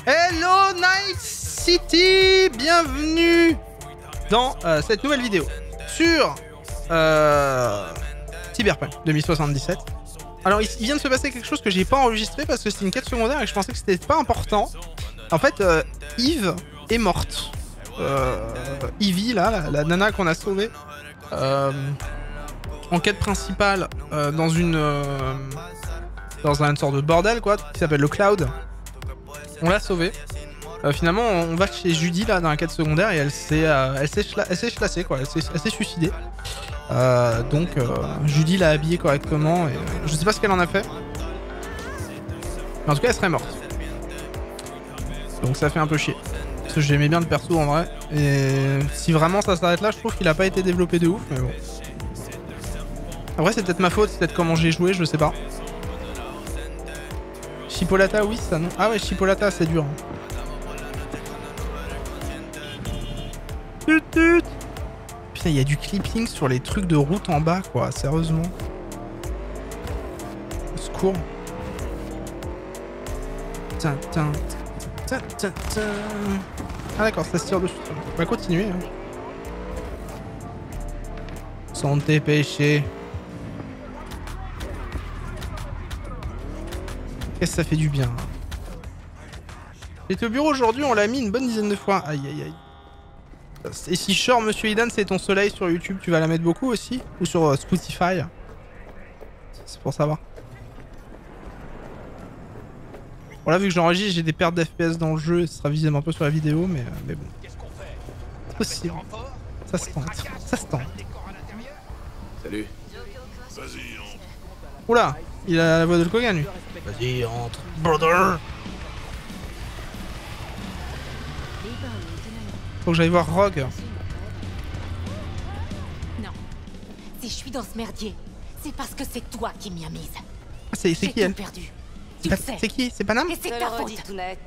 Hello Night City, bienvenue dans cette nouvelle vidéo sur Cyberpunk 2077. Alors il vient de se passer quelque chose que j'ai pas enregistré parce que c'était une quête secondaire et que je pensais que c'était pas important. En fait, Eve est morte. Evie là, la nana qu'on a sauvée en quête principale dans une sorte de bordel quoi, qui s'appelle le Cloud. On l'a sauvée. Finalement, on va chez Judy là dans la quête secondaire et elle s'est chlassée quoi, elle s'est suicidée. Donc Judy l'a habillée correctement et je sais pas ce qu'elle en a fait. Mais en tout cas, elle serait morte. Donc ça fait un peu chier. Parce que j'aimais bien le perso en vrai. Et si vraiment ça s'arrête là, je trouve qu'il a pas été développé de ouf, mais bon. Après, c'est peut-être ma faute, c'est peut-être comment j'ai joué, je sais pas. Chipolata, oui, ça non. Ah ouais, Chipolata, c'est dur. Putain, il y a du clipping sur les trucs de route en bas, quoi, sérieusement. Au secours. Ah d'accord, ça se tire dessus. On va continuer. Hein. Sans tes péchés. Qu'est-ce que ça fait du bien. J'étais au bureau aujourd'hui, on l'a mis une bonne dizaine de fois. Aïe aïe aïe. Et si Shore, Monsieur Idan, c'est ton soleil sur YouTube, tu vas la mettre beaucoup aussi? Ou sur Spotify? C'est pour savoir. Bon là, vu que j'enregistre, j'ai des pertes d'FPS dans le jeu, et ce sera visible un peu sur la vidéo, mais bon. C'est possible. Ça se tente. Ça se tente. Salut. Oula, il a la voix de Hulk Hogan, lui. Vas-y, entre. Brother. Faut que j'aille voir Rogue. Non. Si je suis dans ce merdier, c'est parce que c'est toi qui m'y as mise. C'est qui elle? Perdu. C'est qui? C'est Panam? Et c'est ta faute. Tout net.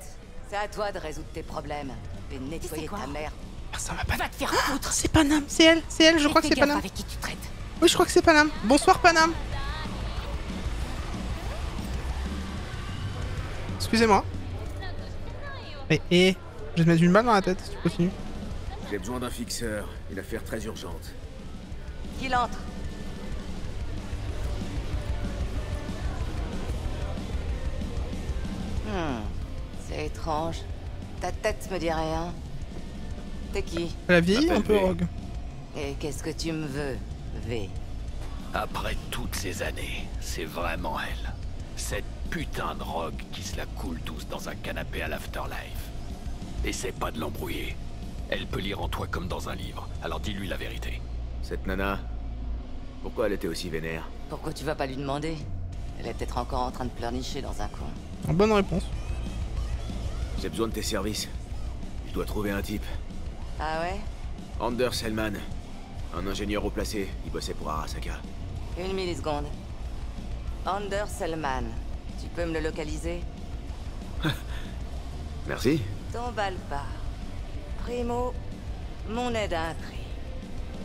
C'est à toi de résoudre tes problèmes et nettoyer ta mère. Ça va pas. Va te faire foutre. C'est Panam, c'est elle, je crois que c'est Panam. Avec qui tu traites. Oui, je crois que c'est Panam. Bonsoir Panam. Excusez-moi. Et je vais te mettre une balle dans la tête si tu continues. J'ai besoin d'un fixeur, une affaire très urgente. Qu'il entre. C'est étrange. Ta tête me dit rien. T'es qui? Elle a vieilli un peu, V. Rogue. Et qu'est-ce que tu me veux, V? Après toutes ces années, c'est vraiment elle. Cette putain de Rogue qui se la coule douce dans un canapé à l'Afterlife. Essaie pas de l'embrouiller. Elle peut lire en toi comme dans un livre, alors dis-lui la vérité. Cette nana, pourquoi elle était aussi vénère? Pourquoi tu vas pas lui demander? Elle est peut-être encore en train de pleurnicher dans un coin. Bonne réponse. J'ai besoin de tes services. Je dois trouver un type. Ah ouais? Anders Hellman. Un ingénieur haut placé, il bossait pour Arasaka. Une milliseconde. Anders Hellman. Tu peux me le localiser? Merci. T'emballe pas. Primo, mon aide à un prix.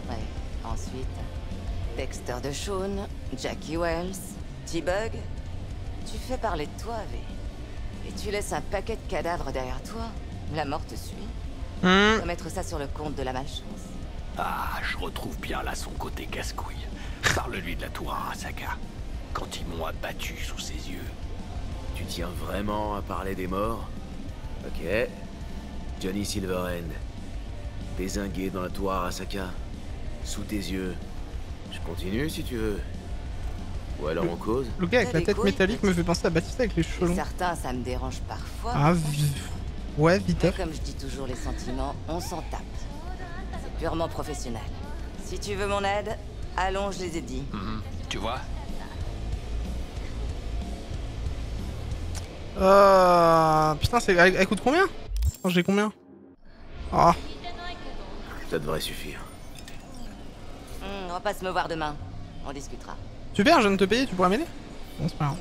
Ouais, ensuite, Dexter DeShawn, Jackie Wells, T-Bug. Tu fais parler de toi, V. Et tu laisses un paquet de cadavres derrière toi. La mort te suit. Tu vas mettre ça sur le compte de la malchance. Ah, je retrouve bien là son côté casse-couille. Parle-lui de la tour Arasaka. Quand ils m'ont abattu sous ses yeux. Tu tiens vraiment à parler des morts? Ok. Johnny Silverhand. Dézingué dans la tour Arasaka. Sous tes yeux. Je continue si tu veux. Ou alors on cause? Le gars avec la tête métallique me fait penser à Batista avec les cheveux longs. Certains, ça me dérange parfois. Ah, ouais, vite. Mais comme je dis toujours, les sentiments, on s'en tape. C'est purement professionnel. Si tu veux mon aide, allons, je les ai dit. Tu vois? Putain, elle coûte combien? Attends, j'ai combien? Ah. Ça devrait suffire. Repasse me voir demain. On discutera. Super, je viens de te payer, tu pourras m'aider? Bon, c'est pas grave.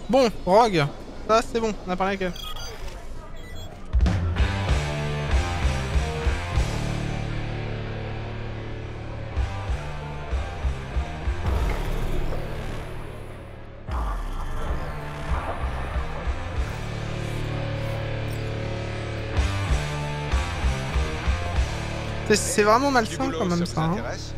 Bon, Rogue. Ça, c'est bon, on a parlé avec elle. C'est vraiment Du malsain boulot, quand même ça ça. vous Hein. intéresse?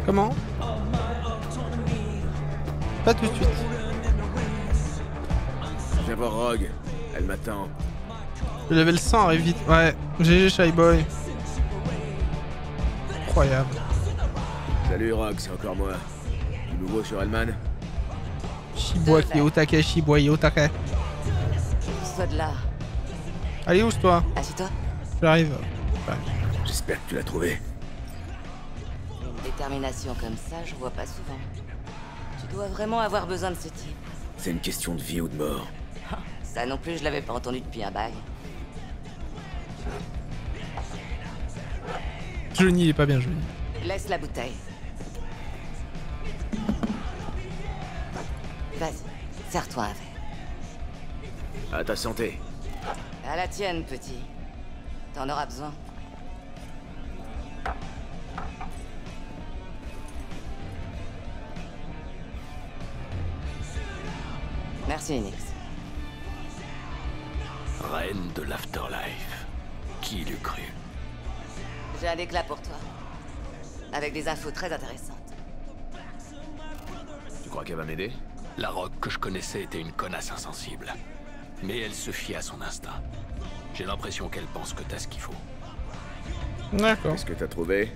Comment? Pas tout de suite. Viens voir Rogue. Elle m'attend. Le level 100 arrive vite. Ouais, GG Shy Boy. Incroyable. Salut Rogue, c'est encore moi. Du nouveau sur Hellman? Shiboi qui est au taquet, Shiboi au taquet. Soit de là. Allez, où toi? Assis-toi. J'arrive. Ouais. J'espère que tu l'as trouvé. Une détermination comme ça, je vois pas souvent. Tu dois vraiment avoir besoin de ce type. C'est une question de vie ou de mort. Ça non plus, je l'avais pas entendu depuis un bail. Johnny, il est pas bien Johnny. Laisse la bouteille. Vas-y, serre-toi un verre. À ta santé. À la tienne, petit. T'en auras besoin. Merci, Nix. Reine de l'Afterlife. Qui l'eût cru? J'ai un éclat pour toi. Avec des infos très intéressantes. Tu crois qu'elle va m'aider? La Rogue que je connaissais était une connasse insensible. Mais elle se fie à son instinct. J'ai l'impression qu'elle pense que t'as ce qu'il faut. D'accord. Qu'est-ce que t'as trouvé?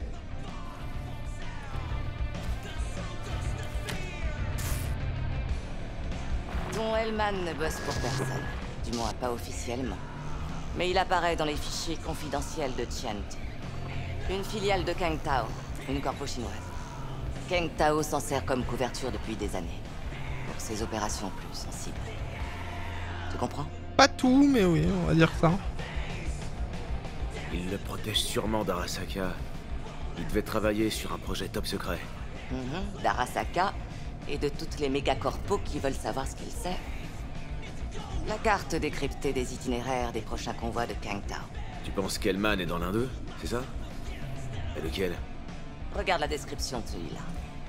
Ton Hellman ne bosse pour personne. Du moins, pas officiellement. Mais il apparaît dans les fichiers confidentiels de Tianti. Une filiale de Kang Tao, une corpo chinoise. Kang Tao s'en sert comme couverture depuis des années. Pour ses opérations plus sensibles. Tu comprends? Pas tout, mais oui, on va dire ça. Il le protège sûrement d'Arasaka. Il devait travailler sur un projet top secret. D'Arasaka et de toutes les méga-corpos qui veulent savoir ce qu'il sait. La carte décryptée des itinéraires des prochains convois de Kang Tao. Tu penses qu'Hellman est dans l'un d'eux? C'est ça? Et lequel? Regarde la description de celui-là.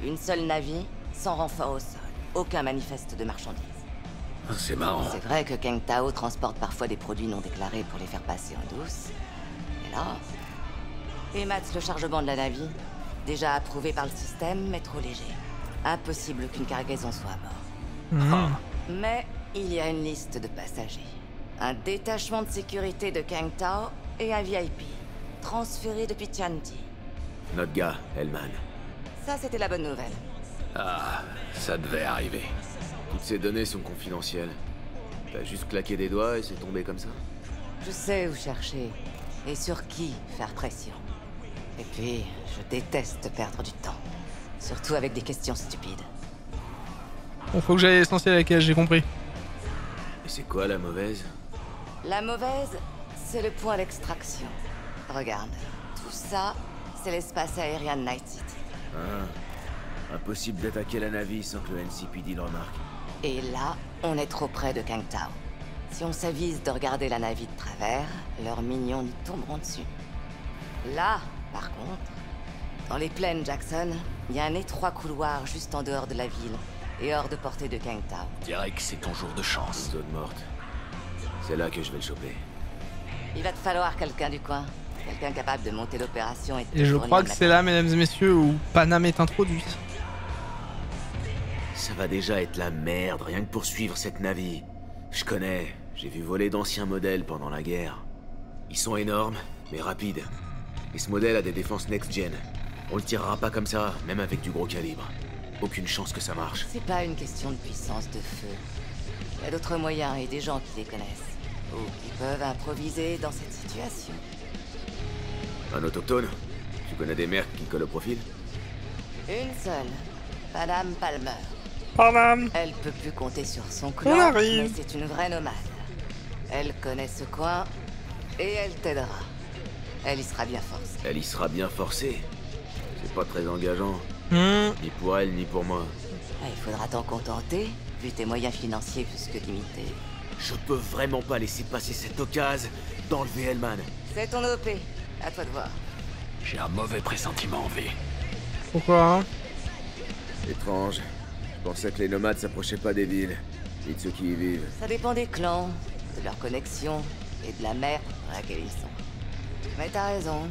Une seule navire, sans renfort au sol. Aucun manifeste de marchandises. C'est marrant. C'est vrai que Kang Tao transporte parfois des produits non déclarés pour les faire passer en douce. Et là... Émate le chargement de la navire. Déjà approuvé par le système, mais trop léger. Impossible qu'une cargaison soit à bord. Mais il y a une liste de passagers. Un détachement de sécurité de Kang Tao et un VIP. Transféré depuis Tianti. Notre gars, Hellman. Ça, c'était la bonne nouvelle. Ah, ça devait arriver. Toutes ces données sont confidentielles. T'as juste claqué des doigts et c'est tombé comme ça? Je sais où chercher. Et sur qui faire pression. Et puis, je déteste perdre du temps. Surtout avec des questions stupides. Bon, faut que j'aille à l'essentiel avec elle, j'ai compris. Et c'est quoi la mauvaise? La mauvaise, c'est le point d'extraction. Regarde, tout ça, c'est l'espace aérien de Night City. Ah. Impossible d'attaquer la navire sans que le NCPD le remarque. Et là, on est trop près de Kang Tao. Si on s'avise de regarder la navire de travers, leurs mignons nous tomberont dessus. Là, par contre, dans les plaines Jackson, il y a un étroit couloir juste en dehors de la ville et hors de portée de Kang Tao. Dirais que c'est ton jour de chance. Zone morte. C'est là que je vais le choper. Il va te falloir quelqu'un du coin. Quelqu'un capable de monter l'opération et de te Et je fournir crois de que la- c'est là, mesdames et messieurs, où Panam est introduit. Ça va déjà être la merde, rien que pour suivre cette navire. Je connais, j'ai vu voler d'anciens modèles pendant la guerre. Ils sont énormes, mais rapides. Et ce modèle a des défenses next-gen. On le tirera pas comme ça, même avec du gros calibre. Aucune chance que ça marche. C'est pas une question de puissance de feu. Il y a d'autres moyens et des gens qui les connaissent. Ou qui peuvent improviser dans cette situation. Un autochtone? Tu connais des mercs qui collent au profil? Une seule. Madame Palmer. Panam. Elle peut plus compter sur son On clan, arrive. mais c'est une vraie nomade. Elle connaît ce coin et elle t'aidera. Elle y sera bien forcée. Elle y sera bien forcée. C'est pas très engageant, ni pour elle ni pour moi. Ah, il faudra t'en contenter, vu tes moyens financiers plus que limités. Je peux vraiment pas laisser passer cette occasion d'enlever Hellman. C'est ton OP. À toi de voir. J'ai un mauvais pressentiment, V. Pourquoi hein? Étrange. pensais que les nomades s'approchaient pas des villes, ni de ceux qui y vivent. Ça dépend des clans, de leurs connexions et de la merde dans laquelle ils sont. Mais t'as raison,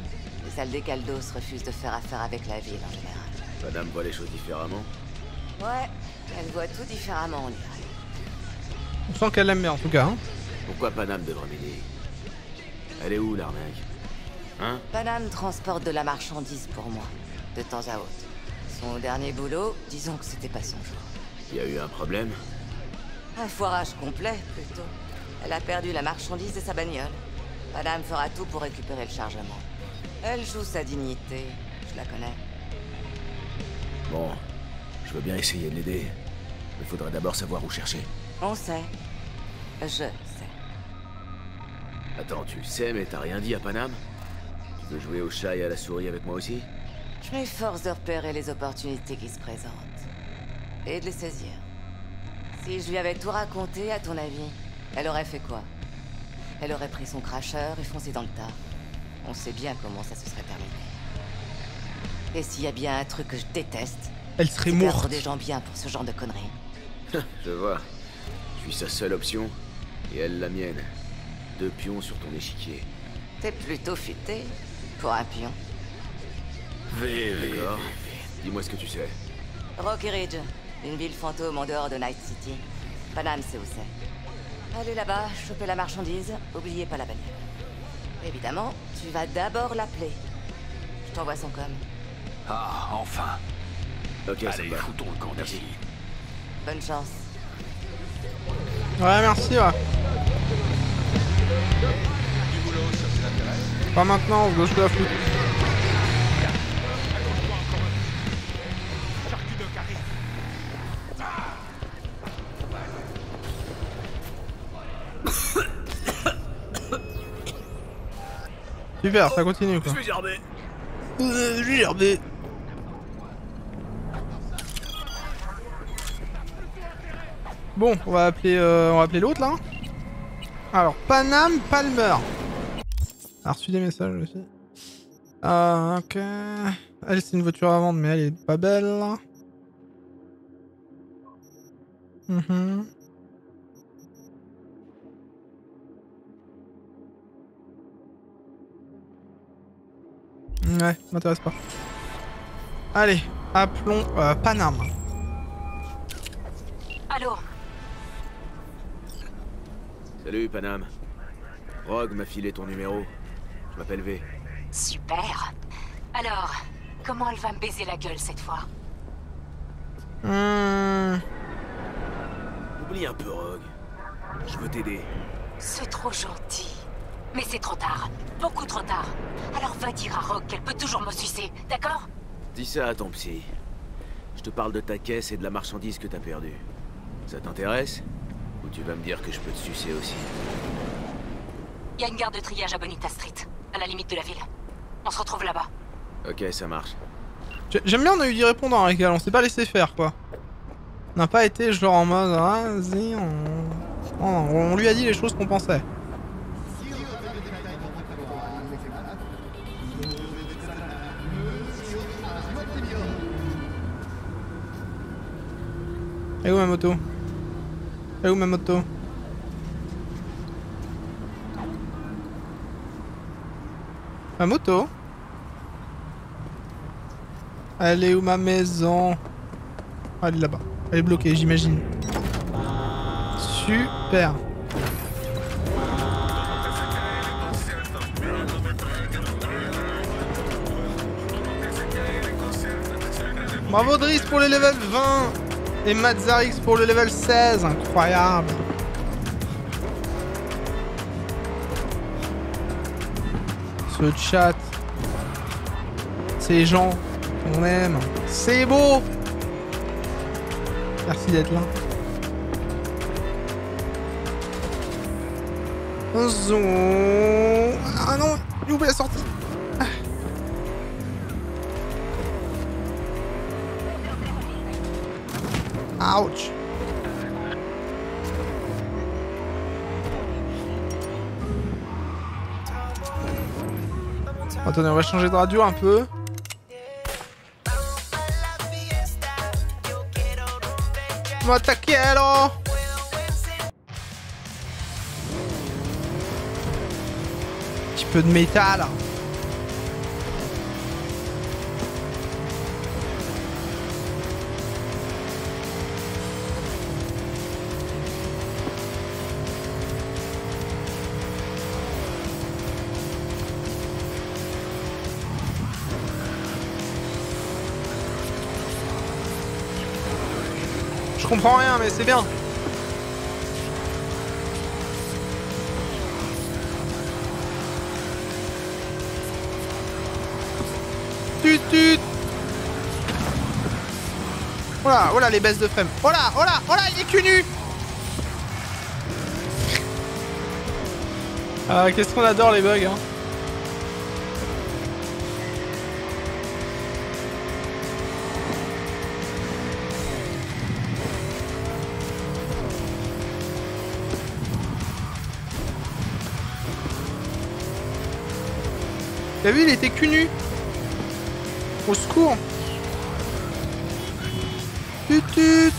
les Aldecaldos refusent de faire affaire avec la ville en général. Madame voit les choses différemment. Ouais, elle voit tout différemment, on dirait. On sent qu'elle l'aime bien en tout cas. Hein. Pourquoi Panam devrait m'aider? Elle est où l'arnaque? Hein? Panam transporte de la marchandise pour moi, de temps à autre. Son dernier boulot, disons que c'était pas son jour. Il y a eu un problème? Un foirage complet, plutôt. Elle a perdu la marchandise de sa bagnole. Panam fera tout pour récupérer le chargement. Elle joue sa dignité, je la connais. Bon, je veux bien essayer de l'aider. Mais faudrait d'abord savoir où chercher. On sait. Je sais. Attends, tu le sais, mais t'as rien dit à Panam? Tu veux jouer au chat et à la souris avec moi aussi? Je m'efforce de repérer les opportunités qui se présentent. Et de les saisir. Si je lui avais tout raconté, à ton avis, elle aurait fait quoi? Elle aurait pris son cracheur et foncé dans le tas. On sait bien comment ça se serait terminé. Et s'il y a bien un truc que je déteste, Elle serait c'est perdre morte. des gens bien pour ce genre de conneries. Je vois. Je suis sa seule option, et elle la mienne. 2 pions sur ton échiquier. T'es plutôt futé pour un pion. D'accord. Dis-moi ce que tu sais. Rocky Ridge, une ville fantôme en dehors de Night City. Panam sait où c'est. Allez là-bas, choper la marchandise, oubliez pas la bagnole. Évidemment, tu vas d'abord l'appeler. Je t'envoie son com. Ah, enfin. Ok, ça Allez, me va. foutons le camp Merci. d'ici. Bonne chance. Ouais, merci, ouais. Pas maintenant, je dois la foutre. Super, ça continue quoi. Je vais gerber. Gerber. Bon, on va appeler l'autre là. Alors, Panam Palmer. A reçu des messages aussi. Ok. Elle, c'est une voiture à vendre, mais elle est pas belle. Mhm. Ouais, m'intéresse pas. Allez, appelons Panam. Allô? Salut, Panam. Rogue m'a filé ton numéro. Je m'appelle V. Super. Alors, comment elle va me baiser la gueule cette fois? Oublie un peu, Rogue. Je veux t'aider. C'est trop gentil. Mais c'est trop tard. Beaucoup trop tard. Alors va dire à Rogue qu'elle peut toujours me sucer, d'accord? Dis ça à ton psy. Je te parle de ta caisse et de la marchandise que t'as perdue. Ça t'intéresse? Ou tu vas me dire que je peux te sucer aussi? Il y a une gare de triage à Bonita Street, à la limite de la ville. On se retrouve là-bas. Ok, ça marche. J'aime bien, on a eu du répondant avec elle, on s'est pas laissé faire quoi. On n'a pas été genre en mode ah, vas-y, on lui a dit les choses qu'on pensait. Et où ma moto? Et où ma moto? Ma moto? Elle est où ma maison? Ah, elle est là-bas. Elle est bloquée, j'imagine. Super. Bravo Driss pour le level 20 et Mazarix pour le level 16. Incroyable. Ce chat. Ces gens qu'on aime. C'est beau. Merci d'être là. Ah non, j'ai oublié la sortie. Ouch. Attendez, on va changer de radio un peu. Moi taquero. Petit peu de métal. Je comprends rien, mais c'est bien. Tut tut. Oh là, les baisses de frame. Oh là, il est cul nu. Ah, qu'est-ce qu'on adore les bugs, hein. T'as vu, il était cul nu. Au secours. Tut tut.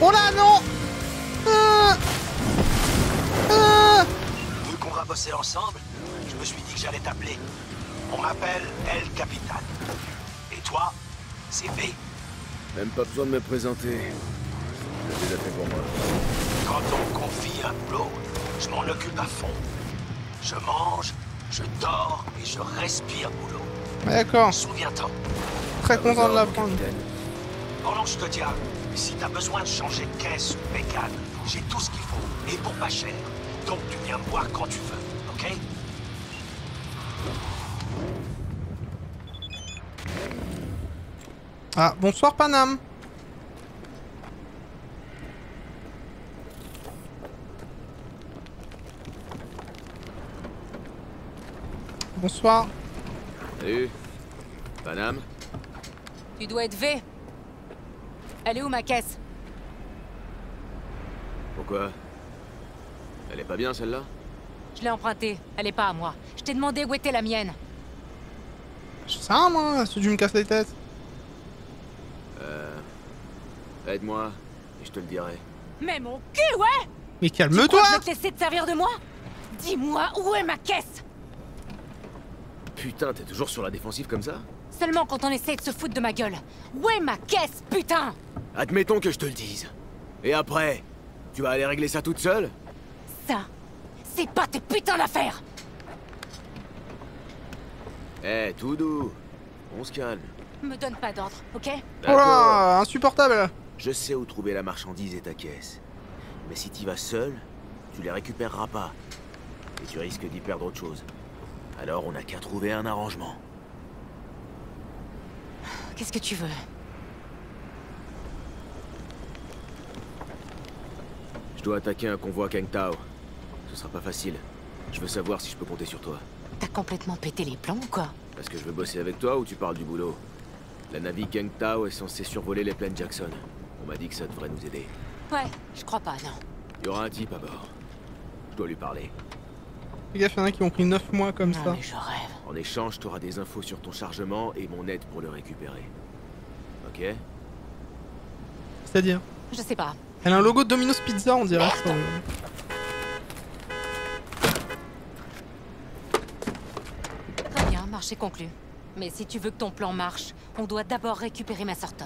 Oh là, non. Vu qu'on va bosser ensemble, je me suis dit que j'allais t'appeler. On m'appelle El Capitan. Et toi, c'est B. Même pas besoin de me présenter. C'est déjà fait pour moi. Quand on me confie un boulot, je m'en occupe à fond. Je mange, je dors et je respire boulot. D'accord, Souviens-toi. très content de l'apprendre. Pendant que je te diable, si t'as besoin de changer de caisse ou bécane, j'ai tout ce qu'il faut. Et pour pas cher. Donc tu viens me voir quand tu veux, ok? Ah, bonsoir Panam. Bonsoir. Salut. Panam. Tu dois être V. Elle est où ma caisse? Pourquoi? Elle est pas bien celle-là? Je l'ai empruntée, elle est pas à moi. Je t'ai demandé où était la mienne. Je sais rien, moi, si tu me casses les têtes. Aide-moi, et je te le dirai. Mais mon cul, ouais! Mais Tu crois calme-toi. que je vais te laisser te servir de moi? Dis-moi où est ma caisse? Putain, t'es toujours sur la défensive comme ça? Seulement quand on essaie de se foutre de ma gueule. Où est ma caisse, putain? Admettons que je te le dise. Et après, tu vas aller régler ça toute seule? Ça, c'est pas tes putains d'affaires! Eh, tout doux. On se calme. Me donne pas d'ordre, ok? Oh là, insupportable. Je sais où trouver la marchandise et ta caisse. Mais si t'y vas seul, tu les récupéreras pas. Et tu risques d'y perdre autre chose. Alors on n'a qu'à trouver un arrangement. Qu'est-ce que tu veux? Je dois attaquer un convoi Kang Tao. Ce sera pas facile. Je veux savoir si je peux compter sur toi. T'as complètement pété les plombs ou quoi? Parce que je veux bosser avec toi ou tu parles du boulot? La navire Kang Tao est censée survoler les plaines Jackson. On m'a dit que ça devrait nous aider. Ouais, je crois pas, non. Il y aura un type à bord. Je dois lui parler. Les gars, il y en a qui ont pris 9 mois comme Non, ça. mais je rêve. En échange, tu auras des infos sur ton chargement et mon aide pour le récupérer. Ok? C'est-à-dire, Je sais pas. elle a un logo de Domino's Pizza, on dirait. sur le- Très bien, marché conclu. Mais si tu veux que ton plan marche, on doit d'abord récupérer ma Sorton.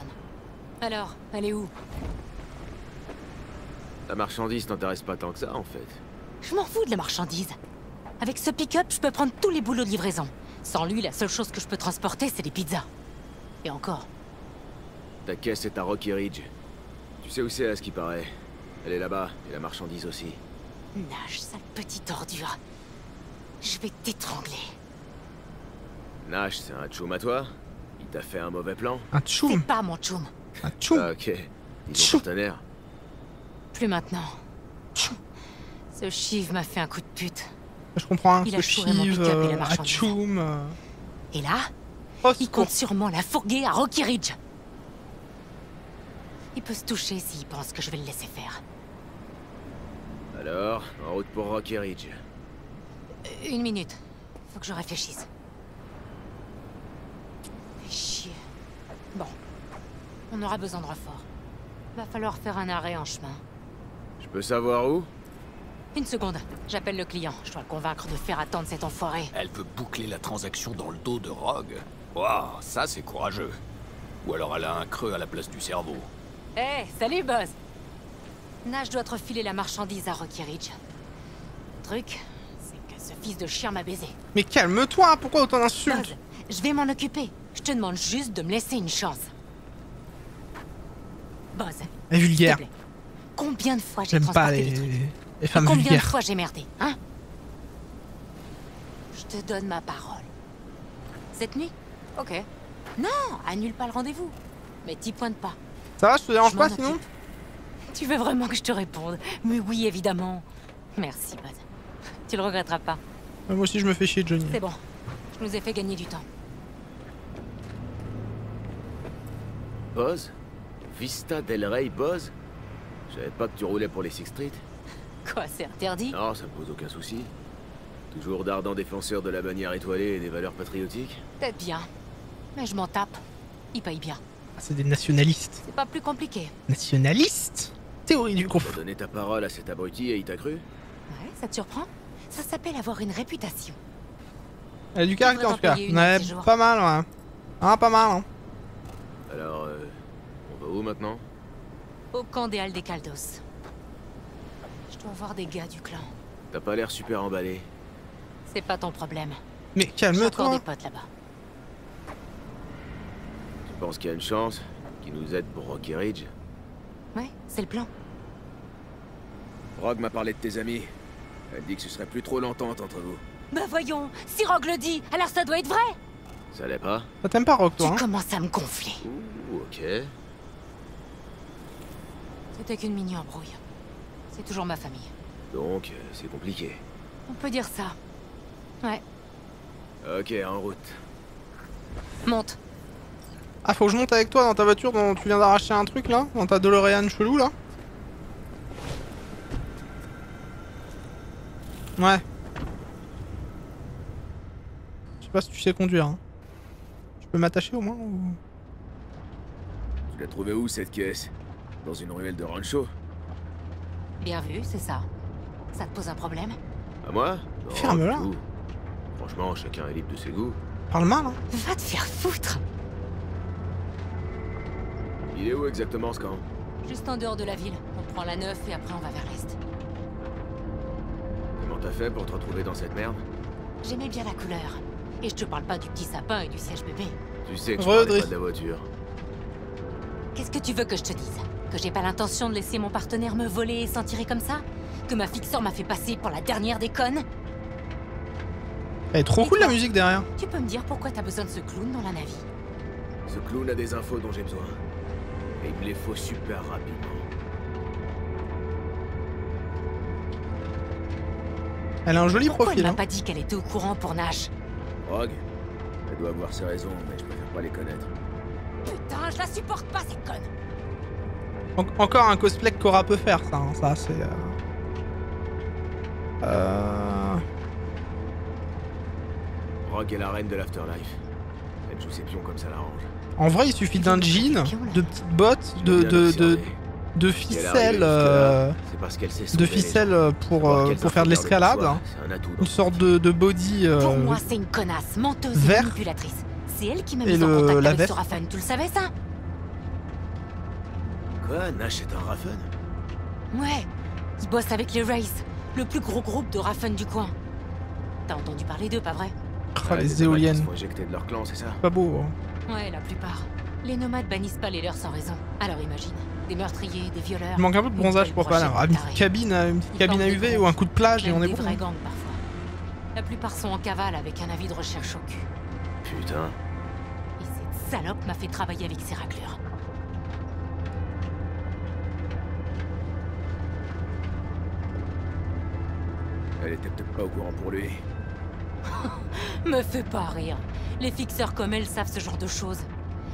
Alors, elle est où? La marchandise t'intéresse pas tant que ça, en fait. Je m'en fous de la marchandise. Avec ce pick-up, je peux prendre tous les boulots de livraison. Sans lui, la seule chose que je peux transporter, c'est des pizzas. Et encore. Ta caisse est à Rocky Ridge. Tu sais où c'est, à ce qui paraît. Elle est là-bas, et la marchandise aussi. Nash, sale petite ordure. Je vais t'étrangler. Nash, c'est un tchoum à toi? Il t'a fait un mauvais plan? Un C'est tchoum. pas mon tchoum. Un tchoum. Ah, ok. Ils Tchoum. sont partenaires. Plus maintenant. Ce chive m'a fait un coup de pute. Je comprends, hein, Il ce a chouré mon chive, pick-up et la à marchandise. tchoum. Et là, Oh, il secours. compte sûrement la fourguer à Rocky Ridge. Il peut se toucher s'il pense que je vais le laisser faire. Alors, en route pour Rocky Ridge. Une minute. Faut que je réfléchisse. Fais chier. Bon. On aura besoin de renfort. Va falloir faire un arrêt en chemin. Je peux savoir où? Une seconde. J'appelle le client. Je dois le convaincre de faire attendre cet enfoiré. Elle peut boucler la transaction dans le dos de Rogue. Waouh, ça c'est courageux. Ou alors elle a un creux à la place du cerveau. Hé, salut Buzz. Nash doit te refiler la marchandise à Rocky Ridge. Le truc, c'est que ce fils de chien m'a baisé. Mais calme-toi, pourquoi autant d'insultes? Buzz, je vais m'en occuper. Je te demande juste de me laisser une chance. Buzz, Elle est s'il vulgaire. te plaît. Combien de fois j'ai J'aime pas transporté les trucs? les femmes Combien de vulgaires. fois j'ai merdé, hein? Je te donne ma parole. Cette nuit? Ok. Non, annule pas le rendez-vous. Mais t'y pointe pas. Ça va, je te dérange Je m'en pas sinon? occupe. Tu veux vraiment que je te réponde? Mais oui, évidemment. Merci, Buzz. Tu le regretteras pas. Moi aussi je me fais chier, Johnny. C'est bon. Je nous ai fait gagner du temps. Buzz? Vista Del Rey Buzz? Je savais pas que tu roulais pour les Sixth Street. Quoi, c'est interdit? Non, ça me pose aucun souci. Toujours d'ardents défenseurs de la bannière étoilée et des valeurs patriotiques. Peut-être bien. Mais je m'en tape. Il paye bien. Ah, c'est des nationalistes. C'est pas plus compliqué. Nationalistes? Théorie du T'as groupe. donné ta parole à cet abruti et il t'a cru? Ouais, ça te surprend? Ça s'appelle avoir une réputation. Elle a du caractère en tout cas. payer une Ouais, un petit jour. pas mal, ouais. Ah, pas mal, hein. Alors, on va où maintenant? Au camp des Aldecaldos. Je dois voir des gars du clan. T'as pas l'air super emballé. C'est pas ton problème. Mais J'ai encore calme-toi. des potes là-bas. Tu penses qu'il y a une chance qu'ils nous aident pour Rocky Ridge? Ouais, c'est le plan. Rogue m'a parlé de tes amis. Elle dit que ce serait plus trop l'entente entre vous. Bah voyons, si Rogue le dit, alors ça doit être vrai. Ça l'est pas? Ça t'aime pas, Rock, toi, Tu hein? commences à me gonfler. Ouh, ok. C'était qu'une mini-embrouille. C'est toujours ma famille. Donc, c'est compliqué. On peut dire ça. Ouais, Ok, en route. monte. Ah, faut que je monte avec toi dans ta voiture dont tu viens d'arracher un truc là? Dans ta DeLorean chelou là? Ouais. Je sais pas si tu sais conduire, hein. Je peux m'attacher au moins ou... Tu l'as trouvé où cette caisse? Dans une ruelle de rancho? Bien vu, c'est ça. Ça te pose un problème? À moi? Non, Ferme-la. du tout. Franchement, chacun est libre de ses goûts. Parle mal, hein. Va te faire foutre. Il est où exactement ce camp? Juste en dehors de la ville. On prend la 9 et après on va vers l'est. Comment t'as fait pour te retrouver dans cette merde? J'aimais bien la couleur. Et je te parle pas du petit sapin et du siège bébé. Tu sais que je Rodri. parlais pas de la voiture. Qu'est-ce que tu veux que je te dise? Que j'ai pas l'intention de laisser mon partenaire me voler et s'en tirer comme ça? Que ma fixeur m'a fait passer pour la dernière des connes? Elle est trop Et cool la toi musique derrière. Tu peux me dire pourquoi t'as besoin de ce clown dans la navie? Ce clown a des infos dont j'ai besoin. Et il me les faut super rapidement. Elle a un joli Pourquoi profil, elle m'a hein. pas dit qu'elle était au courant pour Nash? Rogue? Elle doit avoir ses raisons, mais je préfère pas les connaître. Putain, je la supporte pas cette conne! Encore un cosplay que Cora peut faire, ça, hein. Ça, c'est... Rogue est la reine de l'Afterlife. Elle joue ses pions comme ça l'arrange. En vrai, il suffit d'un jean, de petites bottes, Je veux bien l'observer. de Si elle arrive ficelles, jusque-là, c'est parce qu'elle sait de sauver les gens. ficelles pour Voir quelles faire de infos garder l'escalade. pour soi, c'est un atout dans Une ce sorte de body Pour moi, c'est une connasse, menteuse et vert. manipulatrice. C'est elle qui m'a Et mis en contact la avec veste. Sorafen, tu le savais ça? Quoi? Nash est un Raffen? Ouais, il bosse avec les Race, le plus gros groupe de Raffen du coin. T'as entendu parler d'eux, pas vrai? Ah, Ouais, les des nomades qui éoliennes. se font éjecter de leur clan, c'est ça? Pas beau. Hein. Ouais, la plupart. Les nomades bannissent pas les leurs sans raison. Alors imagine, des meurtriers, des violeurs... Il manque un peu de une bronzage belle pour pas brochette là. de Une tarés. petite cabine, Ils forment des UV groupes, ou un coup de plage et même on est des bon. vrais hein. gangs parfois. La plupart sont en cavale avec un avis de recherche au cul. Putain. Et cette salope m'a fait travailler avec ses raclures. Elle était peut-être pas au courant pour lui. Me fais pas rire. Les fixeurs comme elle savent ce genre de choses.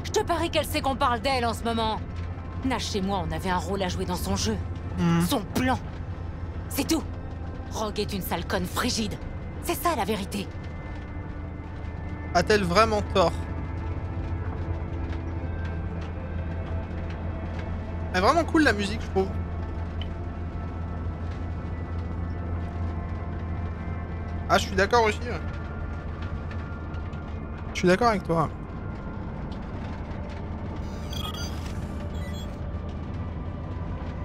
Je te parie qu'elle sait qu'on parle d'elle en ce moment. Nash et moi, on avait un rôle à jouer dans son jeu. Son plan. C'est tout. Rogue est une sale conne frigide. C'est ça la vérité. A-t-elle vraiment tort? Elle est vraiment cool la musique, je trouve. Ah, je suis d'accord aussi. Ouais. Je suis d'accord avec toi.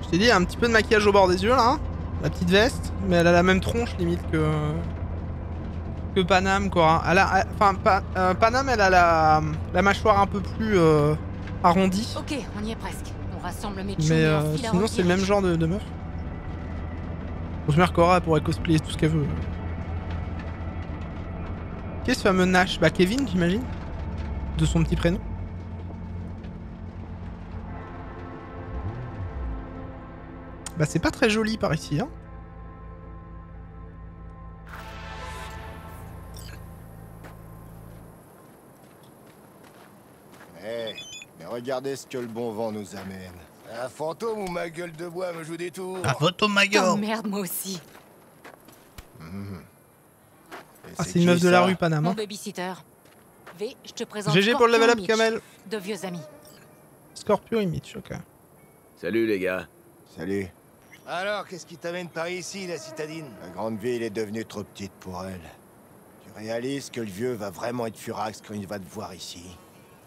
Je t'ai dit, il y a un petit peu de maquillage au bord des yeux là. Hein, la petite veste, mais elle a la même tronche limite que Panam quoi. Elle a, enfin, Panam, elle a la mâchoire un peu plus arrondie. Ok, on y est presque. On rassemble mes Mais sinon, c'est le même genre de meuf. Pour se Cora, elle pourrait cosplayer tout ce qu'elle veut. Qui est ce fameux Nash? Bah, Kevin, j'imagine. De son petit prénom. Bah, c'est pas très joli par ici, hein. Eh, mais regardez ce que le bon vent nous amène. Un fantôme ou ma gueule de bois me joue des tours? La photo de ma gueule. Oh merde, moi aussi. Ah, c'est une meuf de la rue, Panam. Mon Hein. babysitter. V, je te présente GG pour le level up, Mitch, Kamel. de vieux amis. Scorpio et Mitch, ok. Salut les gars. Salut. Alors, qu'est-ce qui t'amène par ici, la citadine? La grande ville est devenue trop petite pour elle. Tu réalises que le vieux va vraiment être furax quand il va te voir ici?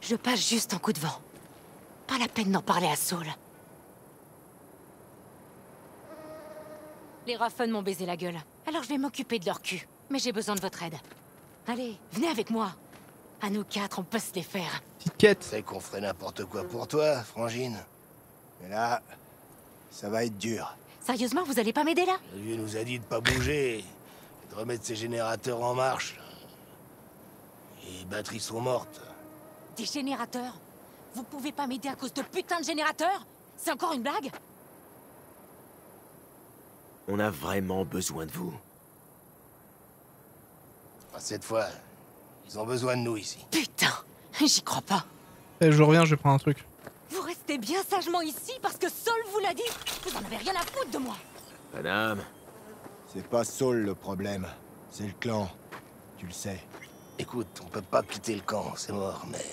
Je passe juste un coup de vent. Pas la peine d'en parler à Saul. Les Raffen m'ont baisé la gueule. Alors je vais m'occuper de leur cul. Mais j'ai besoin de votre aide. Allez, venez avec moi. À nous quatre, on peut se les faire. Petite quête. C'est qu'on ferait n'importe quoi pour toi, Frangine. Mais là, ça va être dur. Sérieusement, vous allez pas m'aider là? Le vieux nous a dit de pas bouger, et de remettre ses générateurs en marche. Les batteries sont mortes. Des générateurs? Vous pouvez pas m'aider à cause de putain de générateurs? C'est encore une blague? On a vraiment besoin de vous. Pas cette fois, ils ont besoin de nous ici. Putain, j'y crois pas. Eh, je reviens, je vais prendre un truc. Vous restez bien sagement ici parce que Saul vous l'a dit? Vous en avez rien à foutre de moi. Panam, C'est pas Saul le problème, c'est le clan. Tu le sais. Écoute, on peut pas quitter le camp, c'est mort, mais...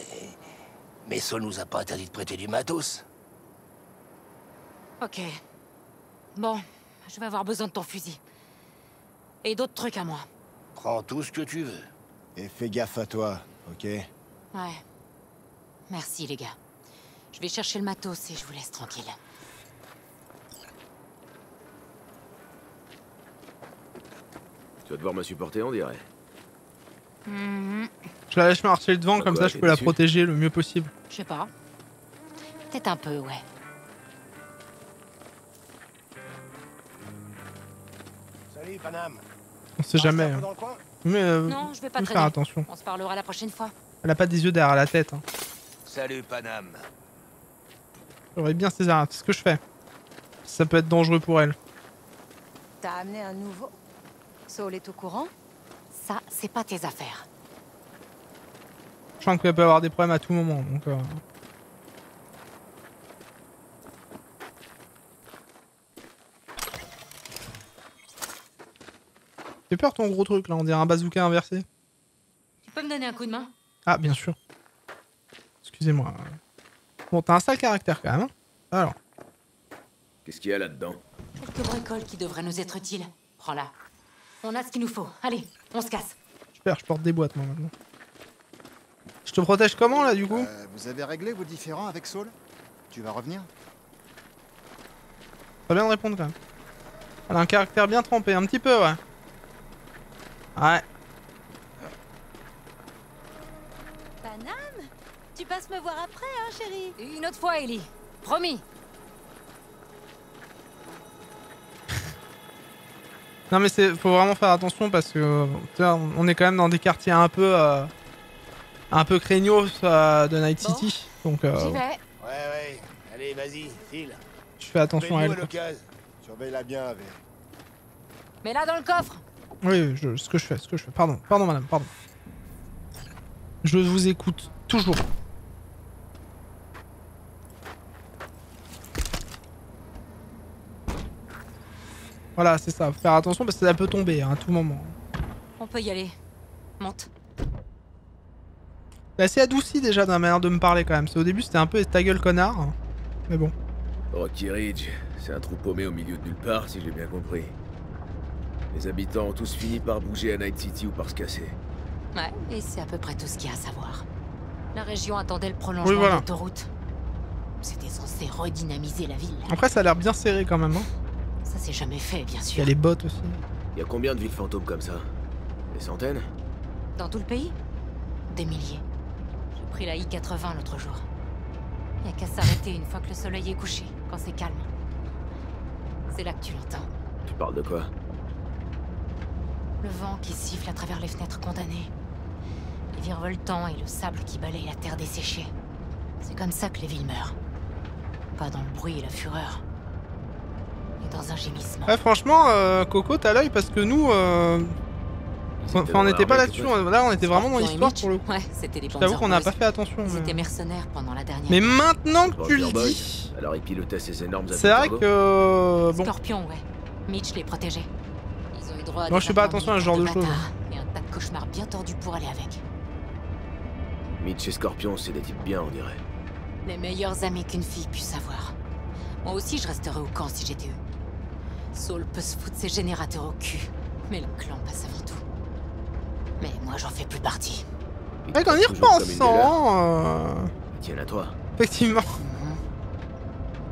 Mais Saul nous a pas interdit de prêter du matos. Ok. Bon, je vais avoir besoin de ton fusil. Et d'autres trucs à moi. Prends tout ce que tu veux. Et fais gaffe à toi, ok? Ouais. Merci les gars. Je vais chercher le matos et je vous laisse tranquille. tu vas devoir me supporter, on dirait. Je la laisse marcher devant, Bah comme quoi, ça je t'es peux la déçu? protéger le mieux possible. Je sais pas. Peut-être un peu, ouais. Salut, Panam. On sait jamais. Reste un peu Hein. dans le coin? Mais Non, je vais pas faut traîner. faire attention. On se parlera la prochaine fois. Elle a pas des yeux derrière la tête. Hein. Salut, Panam. J'aurais bien ses armes, c'est ce que je fais. Ça peut être dangereux pour elle. T'as amené un nouveau? Saul est au courant? Ça, c'est pas tes affaires. Je sens qu'elle peut avoir des problèmes à tout moment, donc... J'ai peur ton gros truc là, on dirait un bazooka inversé. Tu peux me donner un coup de main? Ah, bien sûr. Excusez-moi. Bon, t'as un sale caractère quand même. Hein. Alors, Qu'est-ce qu'il y a là-dedans? Quelques bricoles qui devraient nous être utiles. Prends-la. On a ce qu'il nous faut. Allez, on se casse. super, je porte des boîtes moi maintenant. Je te protège comment là du coup? Vous avez réglé vos différends avec Saul? Tu vas revenir? Pas bien de répondre quand même. Elle a un caractère bien trempé, un petit peu ouais. Ouais. Panam, tu passes me voir après, hein, chérie? Une autre fois, Ellie. Promis. Non mais faut vraiment faire attention parce que tu vois, on est quand même dans des quartiers un peu craignos de Night Bon. City, donc J'y vais. Ouais, allez, vas-y, file. je fais attention à Fais-nous elle. à Quoi. l'occasion. Surveille-la bien, Ave. Mais là, dans le coffre. Oui, ce que je fais. Pardon madame, pardon. Je vous écoute toujours. Voilà, c'est ça. Faut faire attention parce que ça peut tomber hein, à tout moment. On peut y aller. Monte. C'est assez adouci déjà dans la manière de me parler quand même. Au début c'était un peu ta gueule connard. Mais bon. Rocky Ridge, c'est un trou paumé au milieu de nulle part, si j'ai bien compris. Les habitants ont tous fini par bouger à Night City ou par se casser. Ouais, et c'est à peu près tout ce qu'il y a à savoir. La région attendait le prolongement Oui, voilà. de l'autoroute. C'était censé redynamiser la ville. Après ça a l'air bien serré quand même. Hein. Ça s'est jamais fait, bien Il y sûr. a les bottes aussi. Y a combien de villes fantômes comme ça? Des centaines? Dans tout le pays? Des milliers. J'ai pris la I-80 l'autre jour. Y a qu'à s'arrêter une fois que le soleil est couché, quand c'est calme. C'est là que tu l'entends. Tu parles de quoi? Le vent qui siffle à travers les fenêtres condamnées. Les virevoltants et le sable qui balaye la terre desséchée. C'est comme ça que les villes meurent. Pas dans le bruit et la fureur. Mais dans un gémissement. Ouais, franchement, Coco, t'as l'œil parce que nous. Enfin, on n'était pas là-dessus. Là, on était vraiment dans l'histoire pour le coup. Ouais, c'était des Je t'avoue qu'on n'a pas fait attention. Ils Mais, étaient mercenaires pendant la dernière. mais maintenant que tu le Walter Boyd. dis, Alors il pilotait ces énormes avions c'est vrai cargo? que. Bon. Scorpion, ouais. Mitch les protégeait. Ils ont eu droit à Moi, des je fais pas avions attention à ce genre de militaires choses. bâtards Et un tas de cauchemars bien tordus pour aller avec. Mitch et Scorpion, c'est des types bien, on dirait. Les meilleurs amis qu'une fille puisse avoir. Moi aussi, je resterais au camp si j'étais eux. Saul peut se foutre ses générateurs au cul, mais le clan passe avant tout. Mais moi, j'en fais plus partie. Ils Ouais, qu'en y traitent toujours comme une des leurs. repensant. Ils tiennent à toi. Effectivement.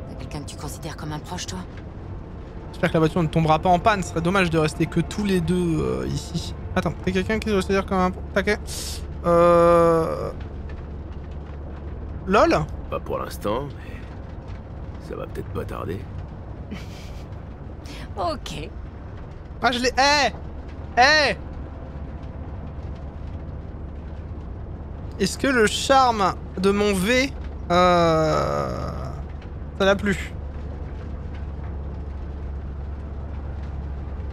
T'as quelqu'un que tu considères comme un proche, toi? J'espère que la voiture ne tombera pas en panne. Ce serait dommage de rester que tous les deux ici. Attends, t'es quelqu'un qui doit se dire comme un. Taquet. LOL. Pas pour l'instant, mais ça va peut-être pas tarder. Ok. Ah, je l'ai. Eh Est-ce que le charme de mon V. Ça l'a plu?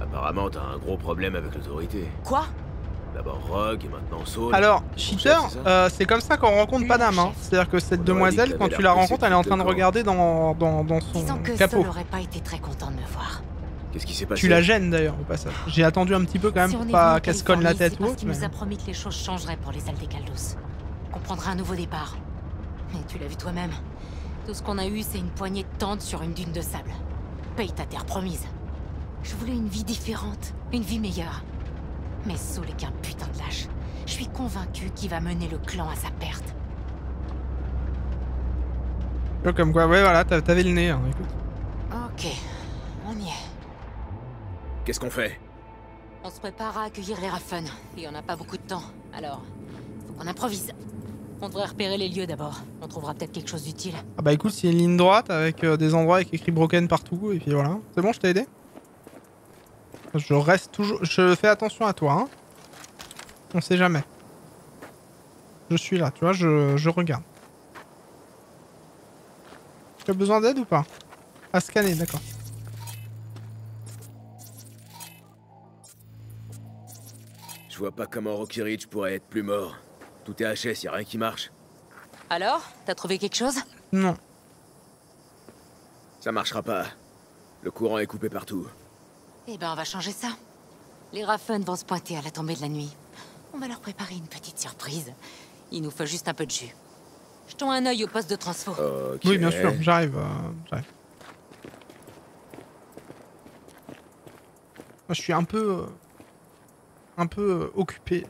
Apparemment, t'as un gros problème avec l'autorité. Quoi? D'abord Rogue et maintenant Saul. Alors, Ton cheater, chef, c'est ça c'est comme ça qu'on rencontre Panam. Hein. C'est-à-dire que cette On aurait dit demoiselle, que quand t'avais tu la l'air rencontres, elle est en pressé train de de te regarder dans son Disons que capot. Saul aurait pas été très content de me voir. Qu'est-ce qui s'est passé? Tu la gênes d'ailleurs au passage. J'ai attendu un petit peu quand même Si on pour est pas venu en qu'elle se cogne la Californie, tête c'est ou parce autre. qu'il nous mais- a promis que les choses changeraient pour les Aldecaldos. Qu'on prendrait un nouveau départ. Mais tu l'as vu toi-même. Tout ce qu'on a eu, c'est une poignée de tentes sur une dune de sable. Paye ta terre promise. Je voulais une vie différente, une vie meilleure. Mais Saul est qu'un putain de lâche. Je suis convaincu qu'il va mener le clan à sa perte. Tu vois, comme quoi, ouais, voilà, t'avais le nez. Hein, écoute. Ok, on y est. Qu'est-ce qu'on fait? On se prépare à accueillir les Raffen, et on n'a pas beaucoup de temps. Alors, faut qu'on improvise. On devrait repérer les lieux d'abord. On trouvera peut-être quelque chose d'utile. Ah bah écoute, c'est une ligne droite avec des endroits avec écrit broken partout, et puis voilà. C'est bon, je t'ai aidé? Je reste toujours. Je fais attention à toi, hein. On sait jamais. Je suis là, tu vois, je regarde. Tu as besoin d'aide ou pas? À scanner, d'accord. Je vois pas comment Rocky Ridge pourrait être plus mort. Tout est HS, y a rien qui marche. Alors, t'as trouvé quelque chose? Non. Ça marchera pas. Le courant est coupé partout. Eh ben, on va changer ça. Les Raffen vont se pointer à la tombée de la nuit. On va leur préparer une petite surprise. Il nous faut juste un peu de jus. Jetons un œil au poste de transfo. Ok. Oui, bien sûr, j'arrive. J'arrive. Moi, je suis un peu occupé.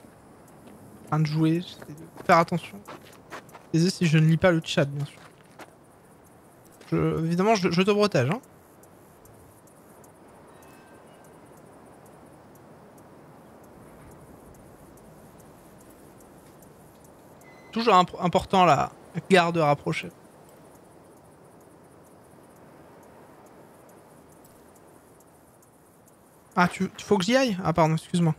En train de jouer, j'essaie de faire attention. Désolé si je ne lis pas le chat, bien sûr. Évidemment, je te protège, hein. Toujours important la garde rapprochée. Ah, faut que j'y aille? Ah, pardon, excuse-moi.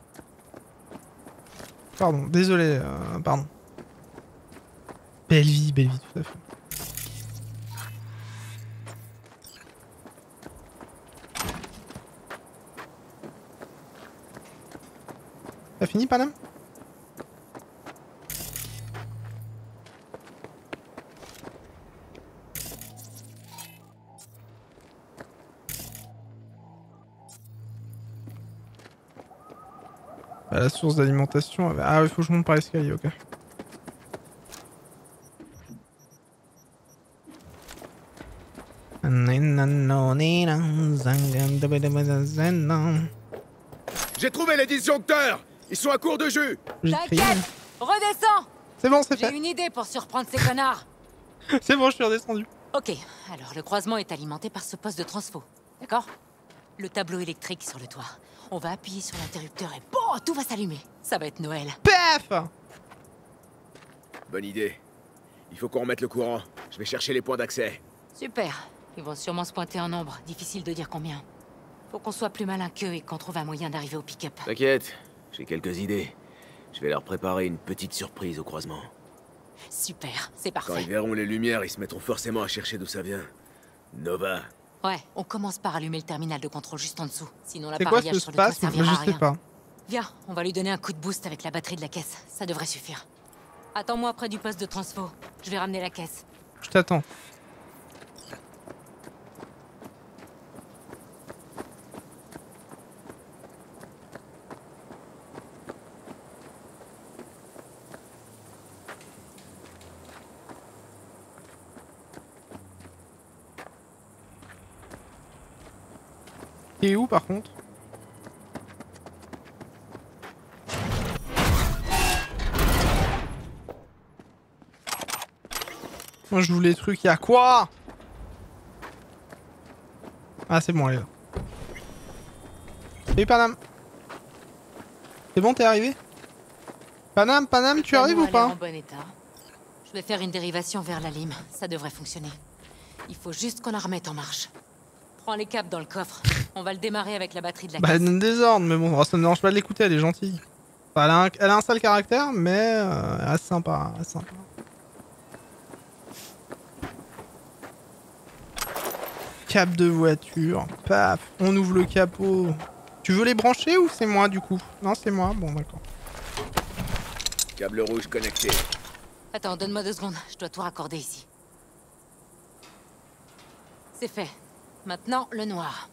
Pardon, désolé, pardon. Belle vie, tout à fait. T'as fini, Panam? À la source d'alimentation. Ah, il faut que je monte par l'escalier, ok. J'ai trouvé les disjoncteurs. Ils sont à court de jus. T'inquiète, redescends. C'est bon, c'est J'ai fait. une idée pour surprendre ces connards. C'est bon, je suis redescendu. Ok, alors le croisement est alimenté par ce poste de transfo, d'accord? Le tableau électrique sur le toit. On va appuyer sur l'interrupteur et bon, tout va s'allumer. Ça va être Noël. Paf! Bonne idée. Il faut qu'on remette le courant. Je vais chercher les points d'accès. Super. Ils vont sûrement se pointer en nombre. Difficile de dire combien. Faut qu'on soit plus malin qu'eux et qu'on trouve un moyen d'arriver au pick-up. T'inquiète, j'ai quelques idées. Je vais leur préparer une petite surprise au croisement. Super, c'est Quand parfait. ils verront les lumières, ils se mettront forcément à chercher d'où ça vient. Nova. Ouais, on commence par allumer le terminal de contrôle juste en dessous. Sinon C'est quoi l'appareillage ce sur le toit spasme? servira à Je sais rien. pas. Viens, on va lui donner un coup de boost avec la batterie de la caisse. Ça devrait suffire. Attends-moi près du poste de transfo. Je vais ramener la caisse. Je t'attends. Et où par contre? Moi je voulais les trucs, y'a quoi? Ah c'est bon, elle est là. Salut Panam. C'est bon, t'es arrivé? Panam, tu arrives ou pas? En bon état. Je vais faire une dérivation vers la lime. Ça devrait fonctionner. Il faut juste qu'on la remette en marche. Prends les câbles dans le coffre. On va le démarrer avec la batterie de la Bah caisse. elle donne des ordres, mais bon, ça me dérange pas de l'écouter, elle est gentille. Enfin, elle a un sale caractère, mais elle est sympa, sympa. Cap de voiture, paf, on ouvre le capot. Tu veux les brancher ou c'est moi du coup? Non, c'est moi, bon d'accord. Câble rouge connecté. Attends, donne-moi 2 secondes. Je dois tout raccorder ici. C'est fait. Maintenant, le noir.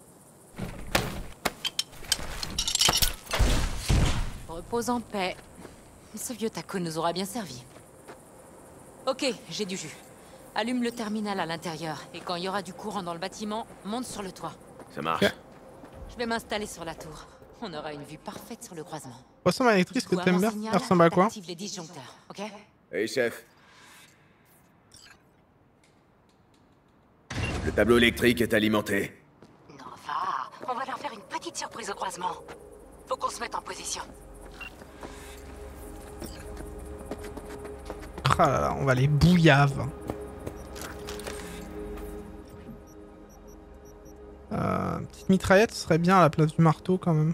Repose en paix. Ce vieux taco nous aura bien servi. Ok, j'ai du jus. Allume le terminal à l'intérieur, et quand il y aura du courant dans le bâtiment, monte sur le toit. Ça marche. Je vais m'installer sur la tour. On aura une vue parfaite sur le croisement. Poisson électrique que Tu t'aimes vois bien? mon signal, Ça ressemble à quoi? t'actives les disjoncteurs, ok? Hey chef. Le tableau électrique est alimenté. Nova, on va leur faire une petite surprise au croisement. Faut qu'on se mette en position. Ah là là, on va les bouillave. Petite mitraillette, ce serait bien à la place du marteau quand même.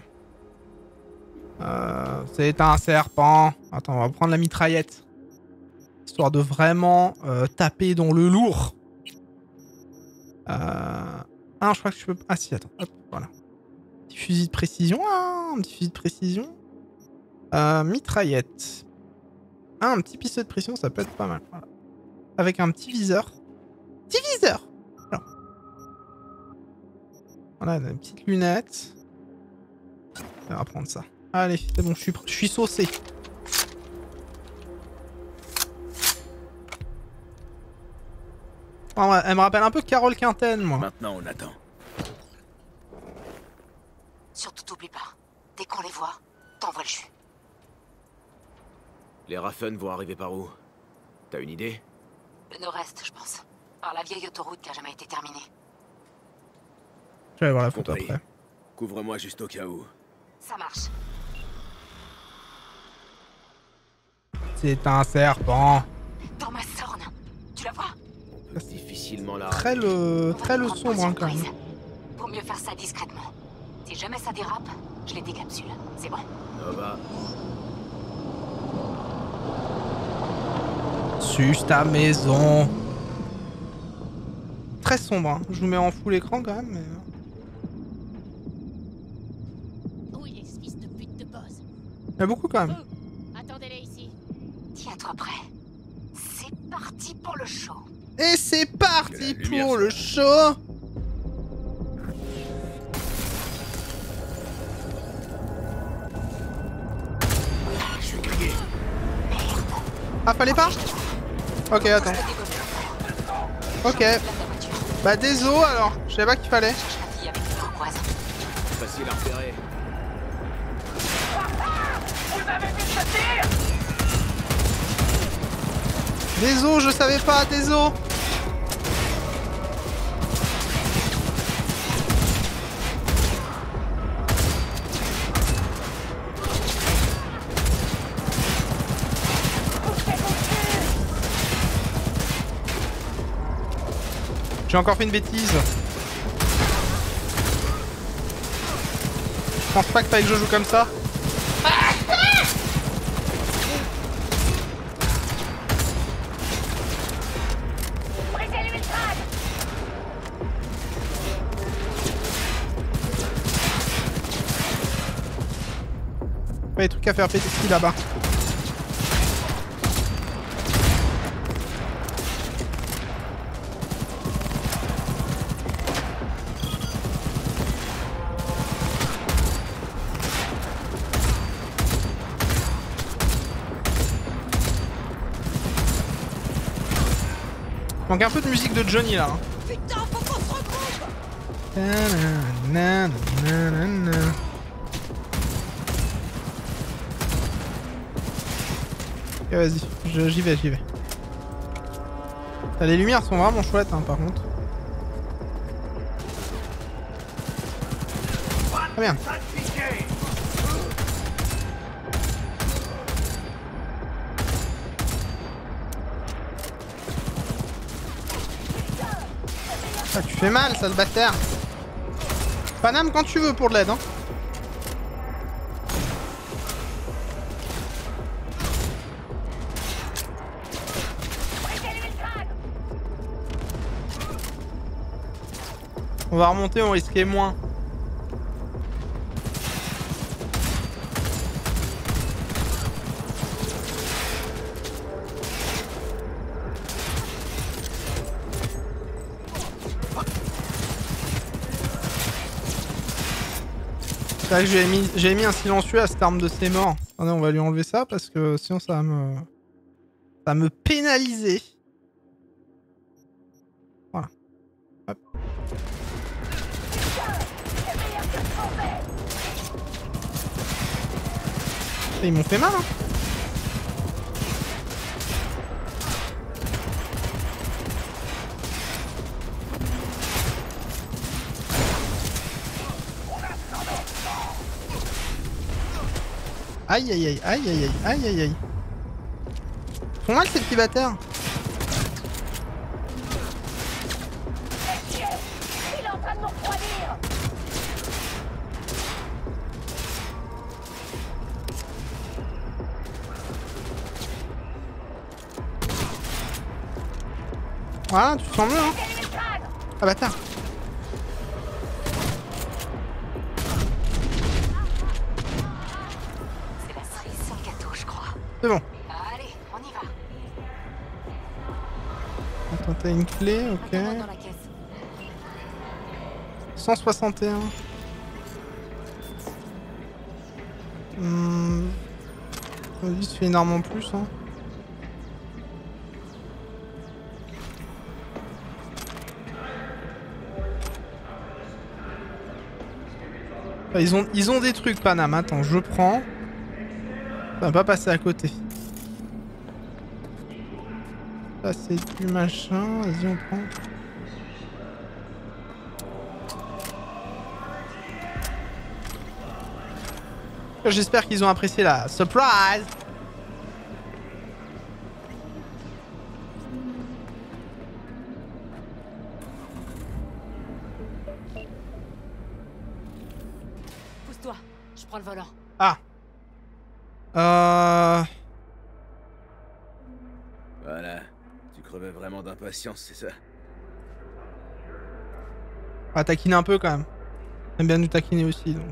C'est un serpent. Attends, on va prendre la mitraillette. Histoire de vraiment taper dans le lourd. Ah non, je crois que je peux... Ah si, attends. Hop, voilà. Petit fusil de précision. Ah, un petit fusil de précision. Mitraillette. Ah, un petit pistolet de pression, ça peut être pas mal. Voilà. Avec un petit viseur. Petit viseur! Voilà, voilà des petites lunettes. On va prendre ça. Allez, c'est bon, je suis saucé. Oh, elle me rappelle un peu Carole Quinten, moi. Maintenant, on attend. Surtout t'oublie pas. Dès qu'on les voit, t'envoies le jus. Les Raffen vont arriver par où? T'as une idée? Le nord-est, je pense. Par la vieille autoroute qui a jamais été terminée. Je vais aller voir la photo Compris. après. Couvre-moi juste au cas où. Ça marche. C'est un serpent. Dans ma sorne. Tu la vois? Difficilement là. Très le sombre hein, quand même. Pour mieux faire ça discrètement. Si jamais ça dérape, je les décapsule. C'est bon? Nova. Suce ta maison. Très sombre, hein. Je vous mets en full écran quand même, mais... Où il est ce fils de pute de boss? Il y a beaucoup quand même. Attendez-les ici. Tiens-toi prêt. C'est parti pour le show. Et c'est parti Que la lumière pour le soit- show. Ah, fallait pas? Ok, attends. Ok. Bah, désolé alors. Je savais pas qu'il fallait. Facile à repérer. Désolé, je savais pas, désolé. J'ai encore fait une bêtise. Je pense pas qu'il fallait que je joue comme ça. Pas des trucs à faire péter ici là-bas. Manque un peu de musique de Johnny là. Hein. Putain, faut qu'on se regroupe. Ok, vas-y, j'y vais, j'y vais. Les lumières sont vraiment chouettes hein, par contre. Très bien. Ah, tu fais mal, sale bâtard. Paname quand tu veux pour de l'aide, hein. On va remonter, on risquait moins. C'est vrai que j'ai mis un silencieux à cette arme de ses morts. Attendez, on va lui enlever ça parce que sinon ça va me pénaliser. Voilà. Hop. Ils m'ont fait mal hein. Aïe aïe aïe aïe aïe aïe aïe aïe. Ils font mal ces petits bâtards. Il est en train de me refroidir. Voilà, tu te sens mieux hein. Ah bâtard. C'est la cerise sur le gâteau, je crois. C'est bon. Allez, on y va. Attends, t'as une clé, ok. Attends-moi dans la caisse. 161. Vas-y, se fait une arme en plus hein. Enfin, ils ont des trucs Paname, attends, je prends. Ça va pas passer à côté. Ça c'est du machin, vas-y on prend. J'espère qu'ils ont apprécié la surprise. Pousse-toi, je prends le volant. Ah. Voilà. Tu crevais vraiment d'impatience, c'est ça? On va taquiner un peu quand même. J'aime bien nous taquiner aussi donc.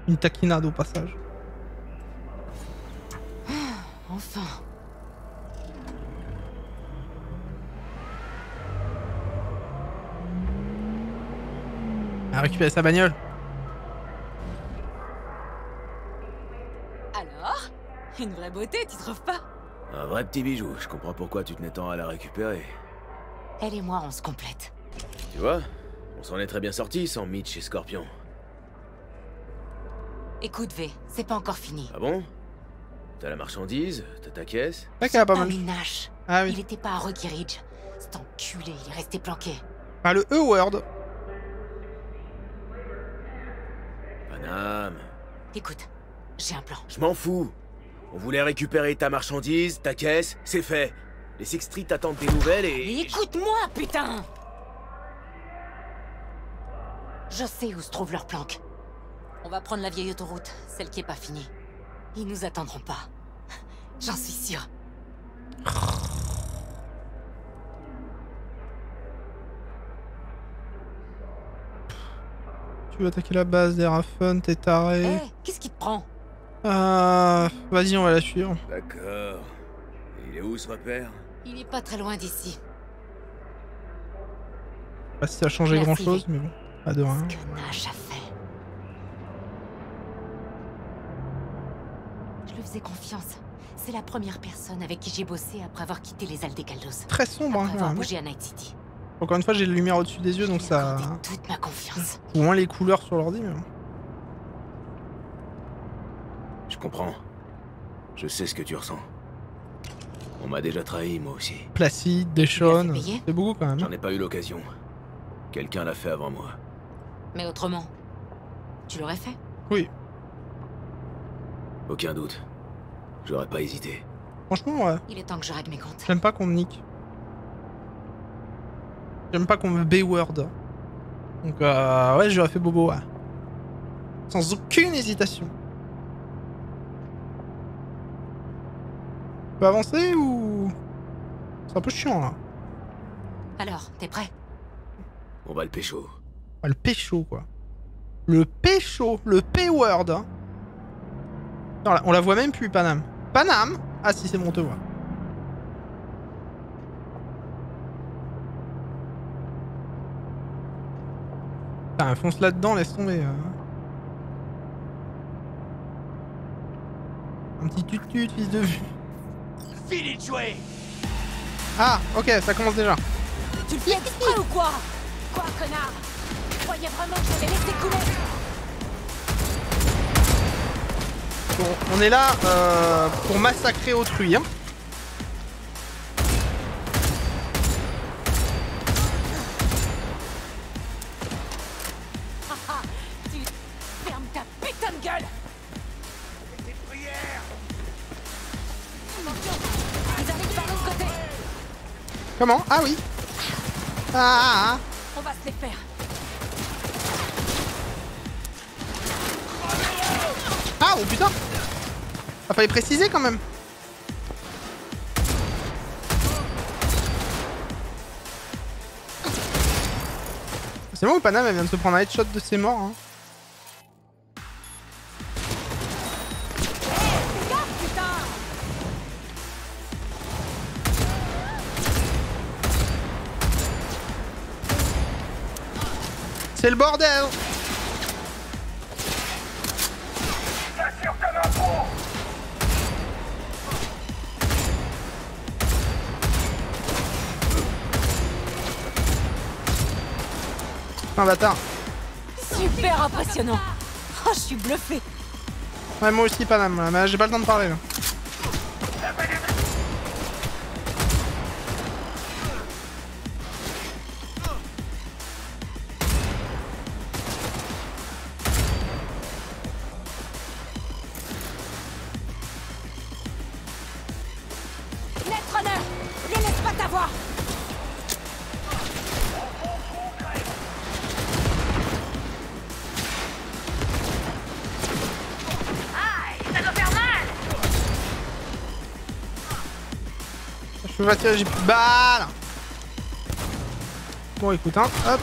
Une taquinade au passage. Enfin. Elle a récupéré sa bagnole. Alors? Une vraie beauté, tu trouves pas? Un vrai petit bijou, je comprends pourquoi tu tenais tant à la récupérer. Elle et moi, on se complète. Tu vois, on s'en est très bien sortis sans Mitch et Scorpion. Écoute, V, c'est pas encore fini. Ah bon? T'as la marchandise, t'as ta caisse. C'est vrai qu'elle a pas mal. Nash. Ah oui. Il était pas à Rocky Ridge. Cet enculé, il est resté planqué. Ah, le E-word. Panam. Écoute, j'ai un plan. Je m'en fous. On voulait récupérer ta marchandise, ta caisse, c'est fait. Les Six Street attendent des nouvelles et... Écoute-moi, putain! Je sais où se trouve leur planque. On va prendre la vieille autoroute, celle qui est pas finie. Ils nous attendront pas. J'en suis sûre. Tu veux attaquer la base des Raffen, t'es taré. Hé, qu'est-ce qui te prend? Vas-y, on va la suivre. D'accord. Et il est où ce repère? Il est pas très loin d'ici. Je sais pas si ça a changé Merci, grand-chose, mais bon, pas de rien. Ce que Nash a fait. Je lui faisais confiance. C'est la première personne avec qui j'ai bossé après avoir quitté les Aldecaldos. Très sombre, hein, Après avoir quand même. bougé à Night City. Encore une fois, j'ai la lumière au-dessus des yeux, donc Je lui ai ça... accordé toute ma confiance. Au moins les couleurs sur l'ordi, mais... Je comprends. Je sais ce que tu ressens. On m'a déjà trahi, moi aussi. Placide, Deshawn, fait payer c'est beaucoup quand même. J'en ai pas eu l'occasion. Quelqu'un l'a fait avant moi. Mais autrement, tu l'aurais fait? Oui, Aucun doute. J'aurais pas hésité. franchement, ouais. Il est temps que je règle mes comptes. J'aime pas qu'on me nique. J'aime pas qu'on me B-word. Donc, ouais, j'aurais fait bobo, ouais. Sans aucune hésitation. On peut avancer ou... C'est un peu chiant, là. Alors, t'es prêt? On va le pécho. Ah, le pécho, quoi. Le pécho, le P-word. Hein. Non, là, on la voit même plus, Panam. Panam? Ah si, c'est bon, on te voit. Putain, fonce là-dedans, laisse tomber. Un petit tut-tut, fils de vue. Fini de jouer! Ah, ok, ça commence déjà. Tu le fais exprès ou quoi? Quoi, connard? Tu croyais vraiment que j'allais laisser couler? Bon, on est là pour massacrer autrui. Hein. Haha, tu fermes ta putain de gueule! Des prières! Attention, ils arrivent par l'autre côté! Comment? Ah oui. Ah. On va se les faire! Ah, oh putain. Ah, fallait préciser quand même. C'est bon, Panam, elle vient de se prendre un headshot de ses morts. Hein. C'est le bordel. Un bâtard. Super impressionnant! Oh, je suis bluffé! Ouais, moi aussi, Panam, là, mais j'ai pas le temps de parler là. Netrunner! Les laisse pas t'avoir! Je peux pas tirer, j'ai plus de balles. Bon, écoute, hein, hop.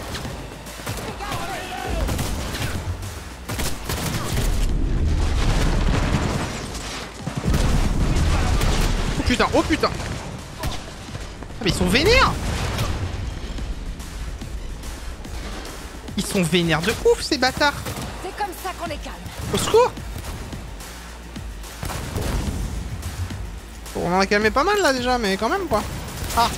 Oh putain, oh putain. Ah mais ils sont vénères. Ils sont vénères de ouf ces bâtards. C'est comme ça qu'on les calme. Au secours. On en a calmé pas mal là déjà, mais quand même quoi. Ah.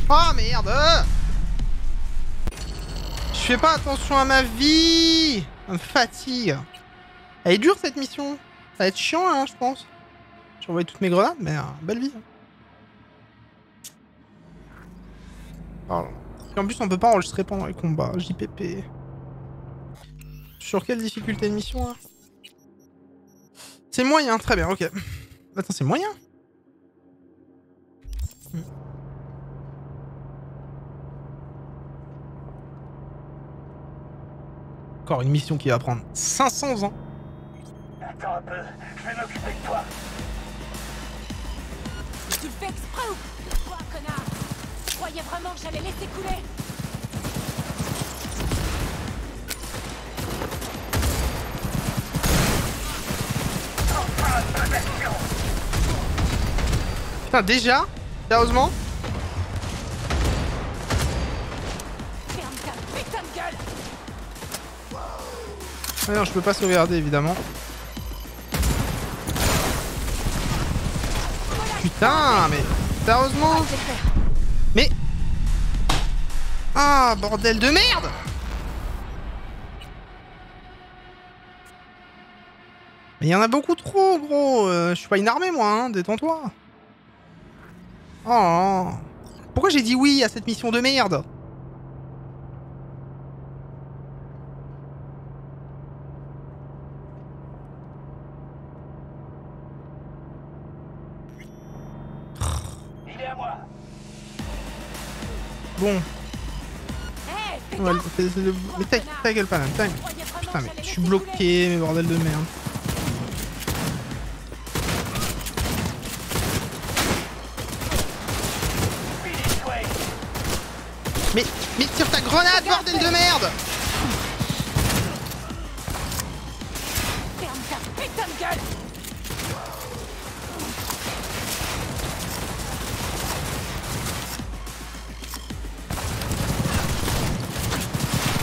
Oh merde. Je fais pas attention à ma vie. Ça me fatigue. Elle est dure cette mission. Ça va être chiant hein, je pense. J'ai envoyé toutes mes grenades, mais belle vie. Pardon. Et en plus on peut pas enregistrer pendant les combats. JPP. Sur quelle difficulté de mission là? C'est moyen, très bien, ok. Attends, c'est moyen? Encore une mission qui va prendre 500 ans. Attends un peu, je vais m'occuper de toi. Tu le fais exprès ou quoi, connard? Tu croyais vraiment que j'allais laisser couler? Putain, déjà? Sérieusement? Ferme ta putain de gueule! Ah non, je peux pas sauvegarder évidemment. Putain, mais sérieusement? Mais... Ah, bordel de merde! Mais il y en a beaucoup trop, gros. Je suis pas une armée, moi, hein. Détends-toi. Oh. Pourquoi j'ai dit oui à cette mission de merde? Il est à moi. Bon. Hey, Ouais, mais ta gueule, pas là. Putain, mais je suis bloqué, mais bordel de merde. Mais tire ta grenade, bordel de merde! Ferme ta putain de gueule!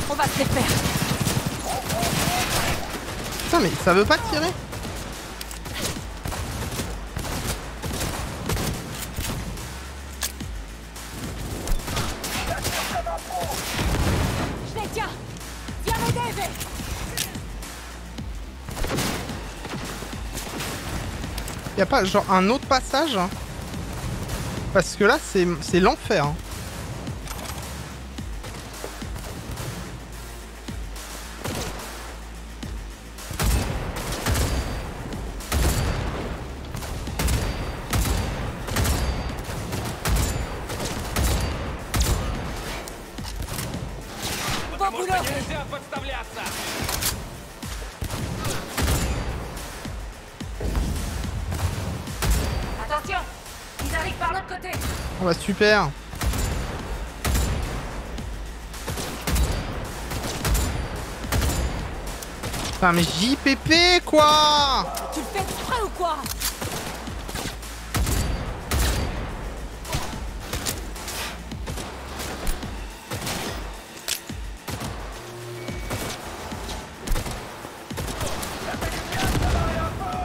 On va se les faire. Putain, mais ça veut pas tirer? Je les tiens. Viens m'aider, V. Y'a pas genre un autre passage? Parce que là, c'est l'enfer. Hein. Bon boulot. Attention, ils arrivent par l'autre côté. Oh bah super. Putain mais JPP quoi! Tu le fais exprès ou quoi?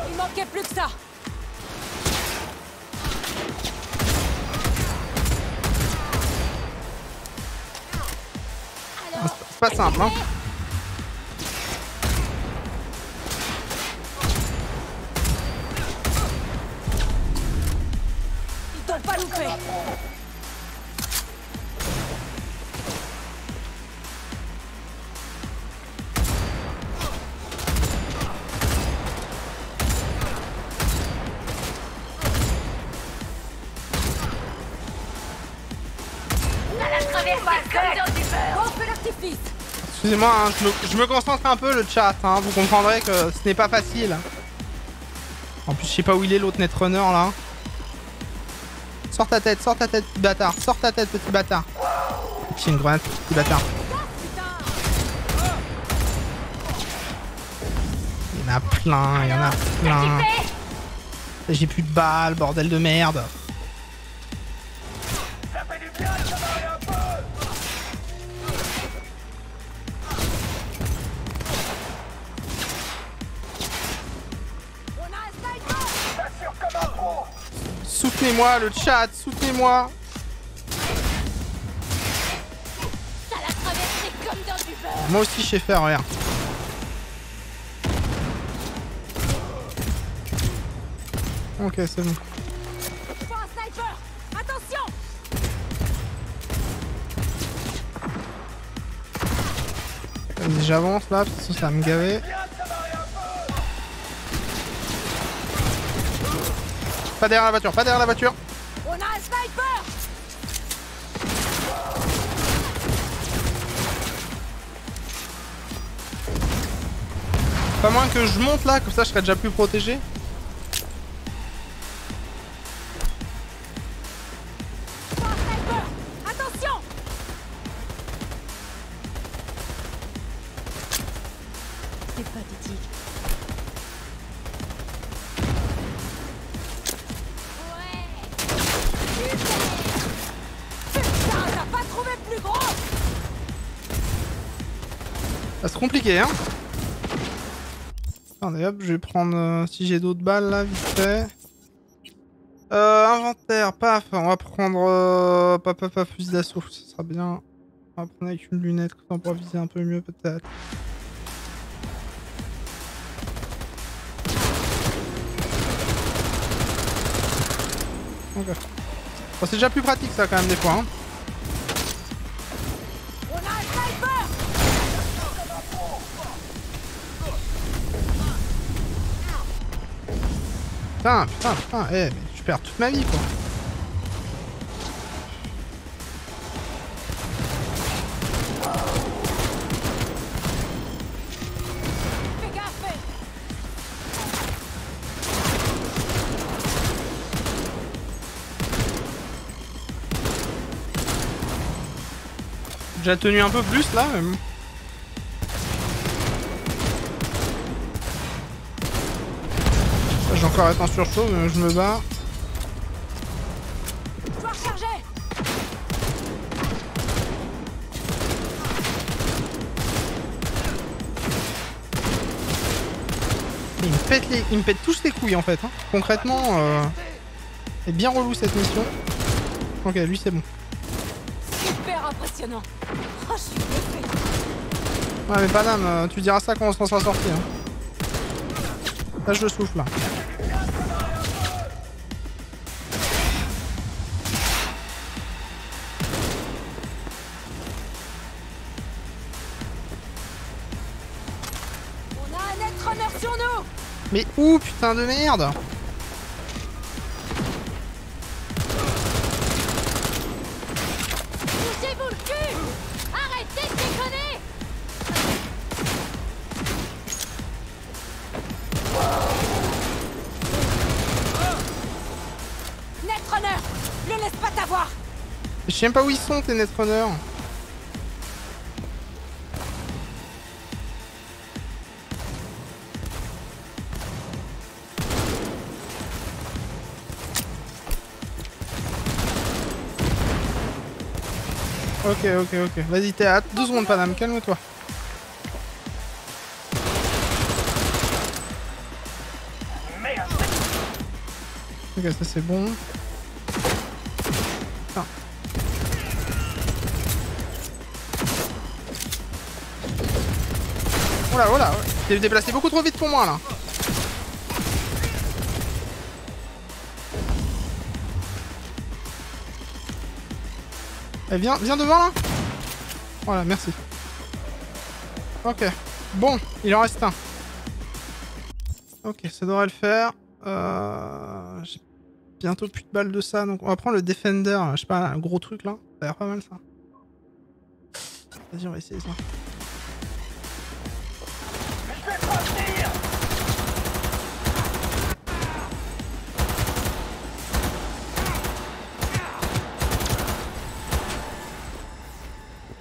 Il manquait plus que ça. C'est pas simple hein. Ils t'ont pas loupé. Bon feu d'artifice. Excusez-moi, hein, je me concentre un peu le chat, hein, vous comprendrez que ce n'est pas facile. En plus je sais pas où il est l'autre netrunner là. Sors ta tête, petit bâtard, sors ta tête petit bâtard. J'ai une grenade, petit bâtard. Il y en a plein, il y en a plein. J'ai plus de balles, bordel de merde. Soutenez-moi le chat, soutenez-moi. Ça l'a traversé comme dans du beurre. Moi aussi je sais faire, regarde. Ok, c'est bon. Faut un sniper. Attention. Vas-y, j'avance là, parce que sinon ça va me gaver. Pas derrière la voiture, pas derrière la voiture. On a un sniper. Pas moins que je monte là, comme ça je serai déjà plus protégé. Faut un sniper. Attention. C'est pathétique. Putain, t'as pas trouvé plus gros. Ça c'est compliqué, hein. Attendez, hop, je vais prendre si j'ai d'autres balles là, vite fait. Inventaire, paf, on va prendre fusil d'assaut, ça sera bien. On va prendre avec une lunette, comme ça on pourra viser un peu mieux peut-être. Ok. Bon, c'est déjà plus pratique ça quand même des fois. Hein. On a un sniper. Putain, mais je perds toute ma vie quoi. Fais gaffe. J'ai déjà tenu un peu plus là même. J'ai encore été en surchauffe, je me bats. Je dois recharger. Il me pète tous les couilles en fait. Hein. Concrètement, c'est bien relou cette mission. Ok, lui c'est bon. Super impressionnant. Oh, je suis bluffé. Ouais mais Paname, tu diras ça quand on s'en sera sorti. Hein. Là je le souffle là. On a un netrunner sur nous. Mais où putain de merde? Bougez-vous le cul. Arrêtez de déconner. Netrunner, le laisse pas t'avoir. Je sais même pas où ils sont tes netrunners. Ok. Vas-y, t'es à 2 secondes, Paname, calme-toi. Ok, ça c'est bon. Putain. Oh là, t'es déplacé beaucoup trop vite pour moi là. Eh, viens devant là. Voilà, merci. Ok. Bon, il en reste un. Ok, ça devrait le faire. J'ai bientôt plus de balles de ça, donc on va prendre le Defender. Je sais pas, un gros truc là. Ça a l'air pas mal ça. Vas-y, on va essayer ça.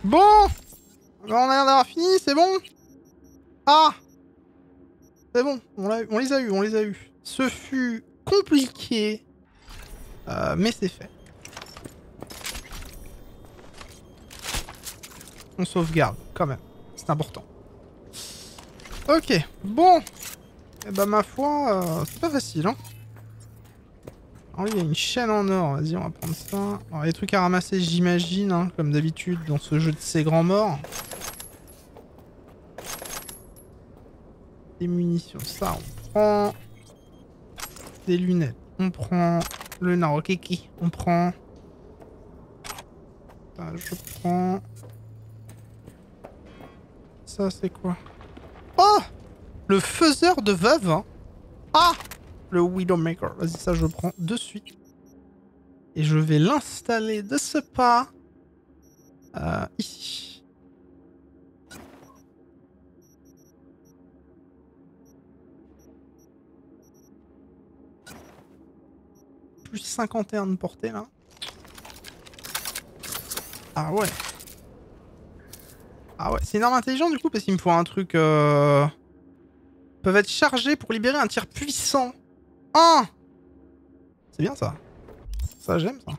Bon, on a l'air d'avoir fini, c'est bon. Ah, c'est bon, on les a eu. Ce fut compliqué, mais c'est fait. On sauvegarde, quand même, c'est important. Ok, bon. Et bah ma foi, c'est pas facile, hein. Oh, il y a une chaîne en or. Vas-y, on va prendre ça. Alors, les trucs à ramasser, j'imagine, hein, comme d'habitude dans ce jeu de ces grands morts. Des munitions, ça on prend. Des lunettes, on prend. Le Narokeki, on prend. Ça, je prends. Ça, c'est quoi? Oh! Le faiseur de veuve, hein. Ah! Le Widowmaker. Vas-y, ça, je prends de suite. Et je vais l'installer de ce pas. Ici. Plus 51 de portée, là. Ah ouais. Ah ouais, c'est une arme intelligente du coup parce qu'il me faut un truc... Peuvent être chargés pour libérer un tir puissant. Ah, c'est bien ça. Ça j'aime ça.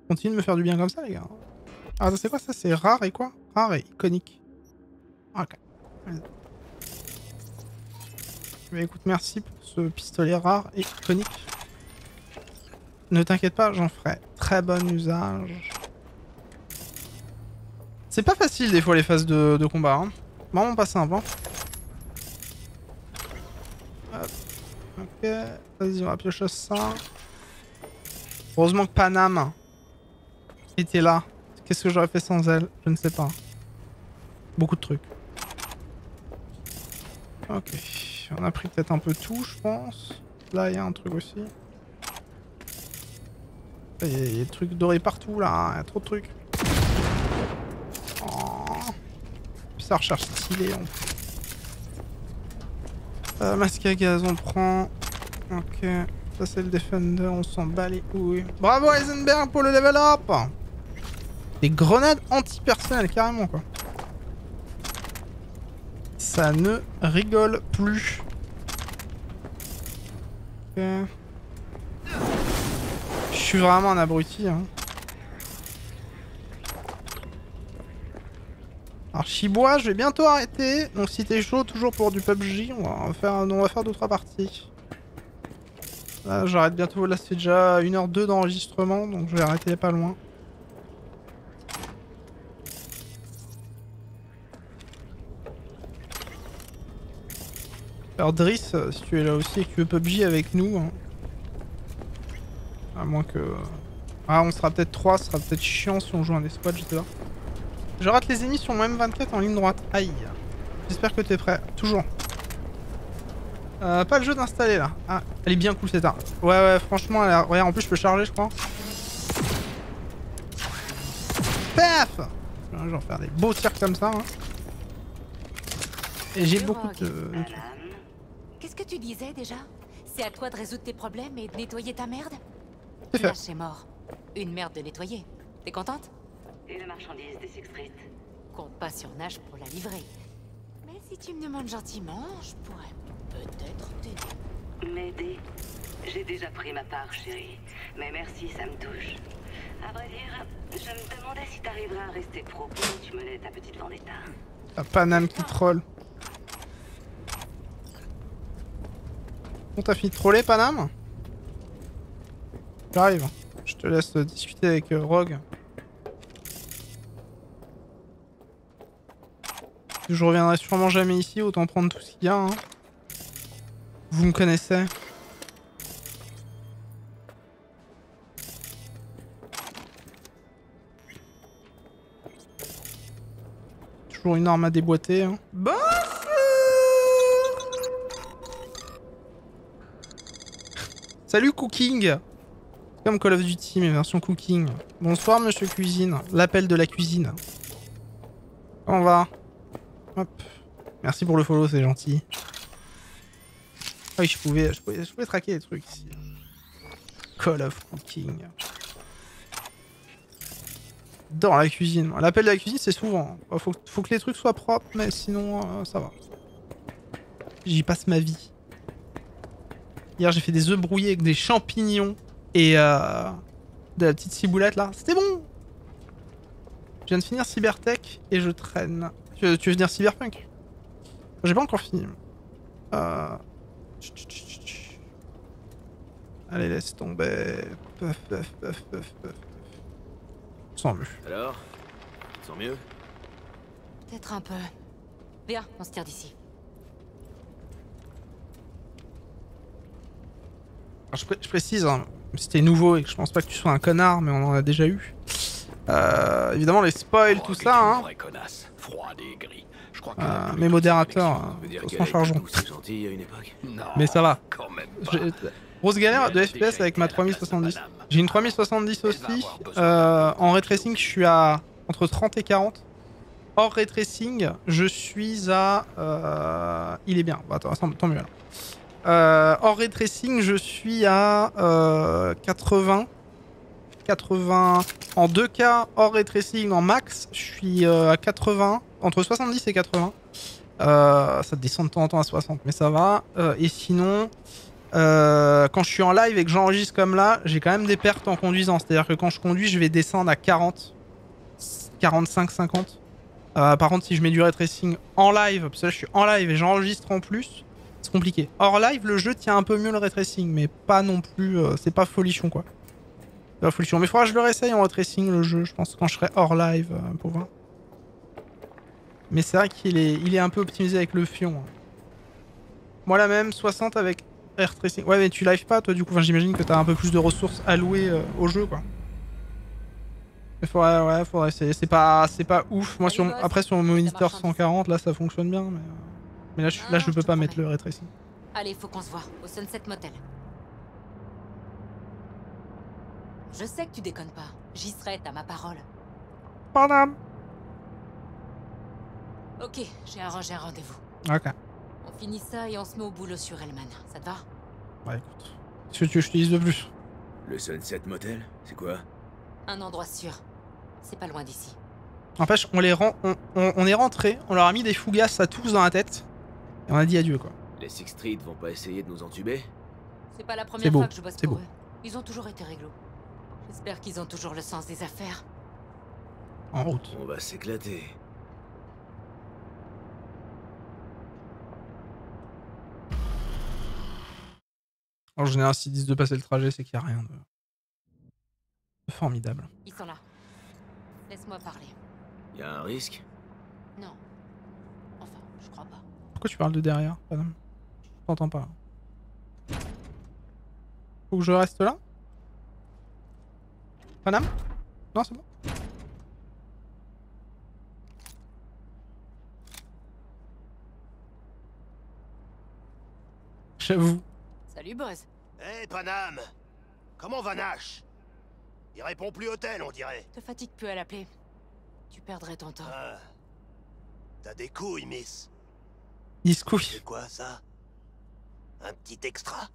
Continue de me faire du bien comme ça les gars. Ah ça c'est quoi ça? C'est rare et quoi? Rare et iconique. Ok. Mais écoute, merci pour ce pistolet rare et iconique. Ne t'inquiète pas, j'en ferai très bon usage. C'est pas facile des fois les phases de combat, hein. Vraiment pas simple, hein. Hop. Ok, vas-y on va piocher ça. Heureusement que Panam était là. Qu'est-ce que j'aurais fait sans elle? Je ne sais pas. Beaucoup de trucs. Ok, on a pris peut-être un peu tout je pense. Là il y a un truc aussi. Il y a des trucs dorés partout là, il y a trop de trucs. Oh. Puis ça recharge stylé en plus. Masque à gaz on prend. Ok, ça c'est le Defender, on s'en bat les couilles. Bravo Heisenberg pour le level up. Des grenades anti-personnelles carrément quoi. Ça ne rigole plus. Ok. Je suis vraiment un abruti hein. Alors Chibois, je vais bientôt arrêter. Donc si t'es chaud toujours pour du PUBG, on va faire 2-3 parties. Là j'arrête bientôt, là c'est déjà 1h02 d'enregistrement, donc je vais arrêter pas loin. Alors Driss, si tu es là aussi et que tu veux PUBG avec nous, hein. À moins que... Ah on sera peut-être 3, ce sera peut-être chiant si on joue un escouade, je sais pas. Je rate les ennemis sur mon M24 en ligne droite. Aïe. J'espère que t'es prêt. Toujours. Pas le jeu d'installer là. Ah, elle est bien cool cette arme. Ouais, franchement, elle a... Regarde, en plus je peux charger, je crois. Paf! Je vais en faire des beaux tirs comme ça. Hein. Et j'ai beaucoup de... Qu'est-ce que tu disais déjà? C'est à toi de résoudre tes problèmes et de nettoyer ta merde? C'est fait. Lâche est mort. Une merde de nettoyer. T'es contente? Et la marchandise des Six Street? Compte pas sur Nash pour la livrer. Mais si tu me demandes gentiment, je pourrais peut-être t'aider. M'aider? J'ai déjà pris ma part, chérie. Mais merci, ça me touche. À vrai dire, je me demandais si t'arriverais à rester pro quand tu menais ta petite vendetta. La Panam qui troll. Bon, t'as fini de troller, Panam? J'arrive. Je te laisse discuter avec Rogue. Je reviendrai sûrement jamais ici, autant prendre tout ce qu'il y a. Hein. Vous me connaissez. Toujours une arme à déboîter. Hein. Salut Cooking. Comme Call of Duty, mais version Cooking. Bonsoir Monsieur Cuisine. L'appel de la cuisine. Comment on va? Hop. Merci pour le follow, c'est gentil. Ah oui, je pouvais traquer les trucs ici. Call of Cooking. Dans la cuisine. L'appel de la cuisine, c'est souvent. Faut que les trucs soient propres, mais sinon, ça va. J'y passe ma vie. Hier, j'ai fait des œufs brouillés avec des champignons et de la petite ciboulette là. C'était bon! Je viens de finir Cybertech et je traîne. Tu veux venir Cyberpunk? J'ai pas encore fini. Allez, laisse tomber. Puff, puff, puff, puff, puff. Sans mieux. Alors? Tu te sens mieux? Peut-être un peu. Viens, on se tire d'ici. Alors, je précise, hein, si t'es nouveau et que je pense pas que tu sois un connard, mais on en a déjà eu. Évidemment, les spoils, tout ça, hein. Mes modérateurs sont chargeants. Mais ça va. Grosse galère de FPS avec ma 3070. J'ai une 3070 aussi. En ray tracing, je suis à entre 30 et 40. Hors ray tracing, je suis à... Il est bien. Bah, attends, tant mieux alors. Hors ray tracing, je suis à 80. 80 en 2K hors ray tracing en max, je suis à 80, entre 70 et 80. Ça descend de temps en temps à 60, mais ça va. Et sinon, quand je suis en live et que j'enregistre comme là, j'ai quand même des pertes en conduisant. C'est-à-dire que quand je conduis, je vais descendre à 40, 45, 50. Par contre, si je mets du ray tracing en live, parce que là je suis en live et j'enregistre en plus, c'est compliqué. Hors live, le jeu tient un peu mieux le ray tracing, mais pas non plus, c'est pas folichon quoi. Mais il faudra que je le réessaye en ray tracing le jeu, je pense, quand je serai hors live pour voir. Mais c'est vrai qu'il est un peu optimisé avec le fion. Hein. Moi la même, 60 avec ray tracing. Ouais mais tu live pas toi du coup, enfin, j'imagine que t'as un peu plus de ressources allouées au jeu quoi. Mais faudrait essayer. C'est pas ouf. Moi après sur mon moniteur 140 là ça fonctionne bien mais là je peux pas mettre le ray tracing. Allez, faut qu'on se voit au Sunset Motel. Je sais que tu déconnes pas. J'y serai, t'as ma parole. Madame. Ok, j'ai arrangé un rendez-vous. Ok. On finit ça et on se met au boulot sur Hellman. Ça te va? Bah écoute. Qu'est-ce que tu veux que je te dise de plus? Le Sunset Motel, c'est quoi? Un endroit sûr. C'est pas loin d'ici. En fait, on est rentré, on leur a mis des fougasses à tous dans la tête. Et on a dit adieu quoi. Les Sixth Street vont pas essayer de nous entuber? C'est pas la première fois que je bosse pour beau. eux. Ils ont toujours été réglo. J'espère qu'ils ont toujours le sens des affaires. En route. On va s'éclater. En général, s'ils disent de passer le trajet, c'est qu'il n'y a rien de formidable. Ils sont là. Laisse-moi parler. Y a un risque? Non. Enfin, je crois pas. Pourquoi tu parles de derrière, madame? Je t'entends pas. Faut que je reste là? Madame? Non, c'est bon. J'avoue. Salut, Buzz. Hé, Panam! Comment va Nash? Il répond plus au tel, on dirait. Te fatigue plus à l'appeler. Tu perdrais ton temps. Ah. T'as des couilles, miss. Il se couille. C'est quoi, ça? Un petit extra?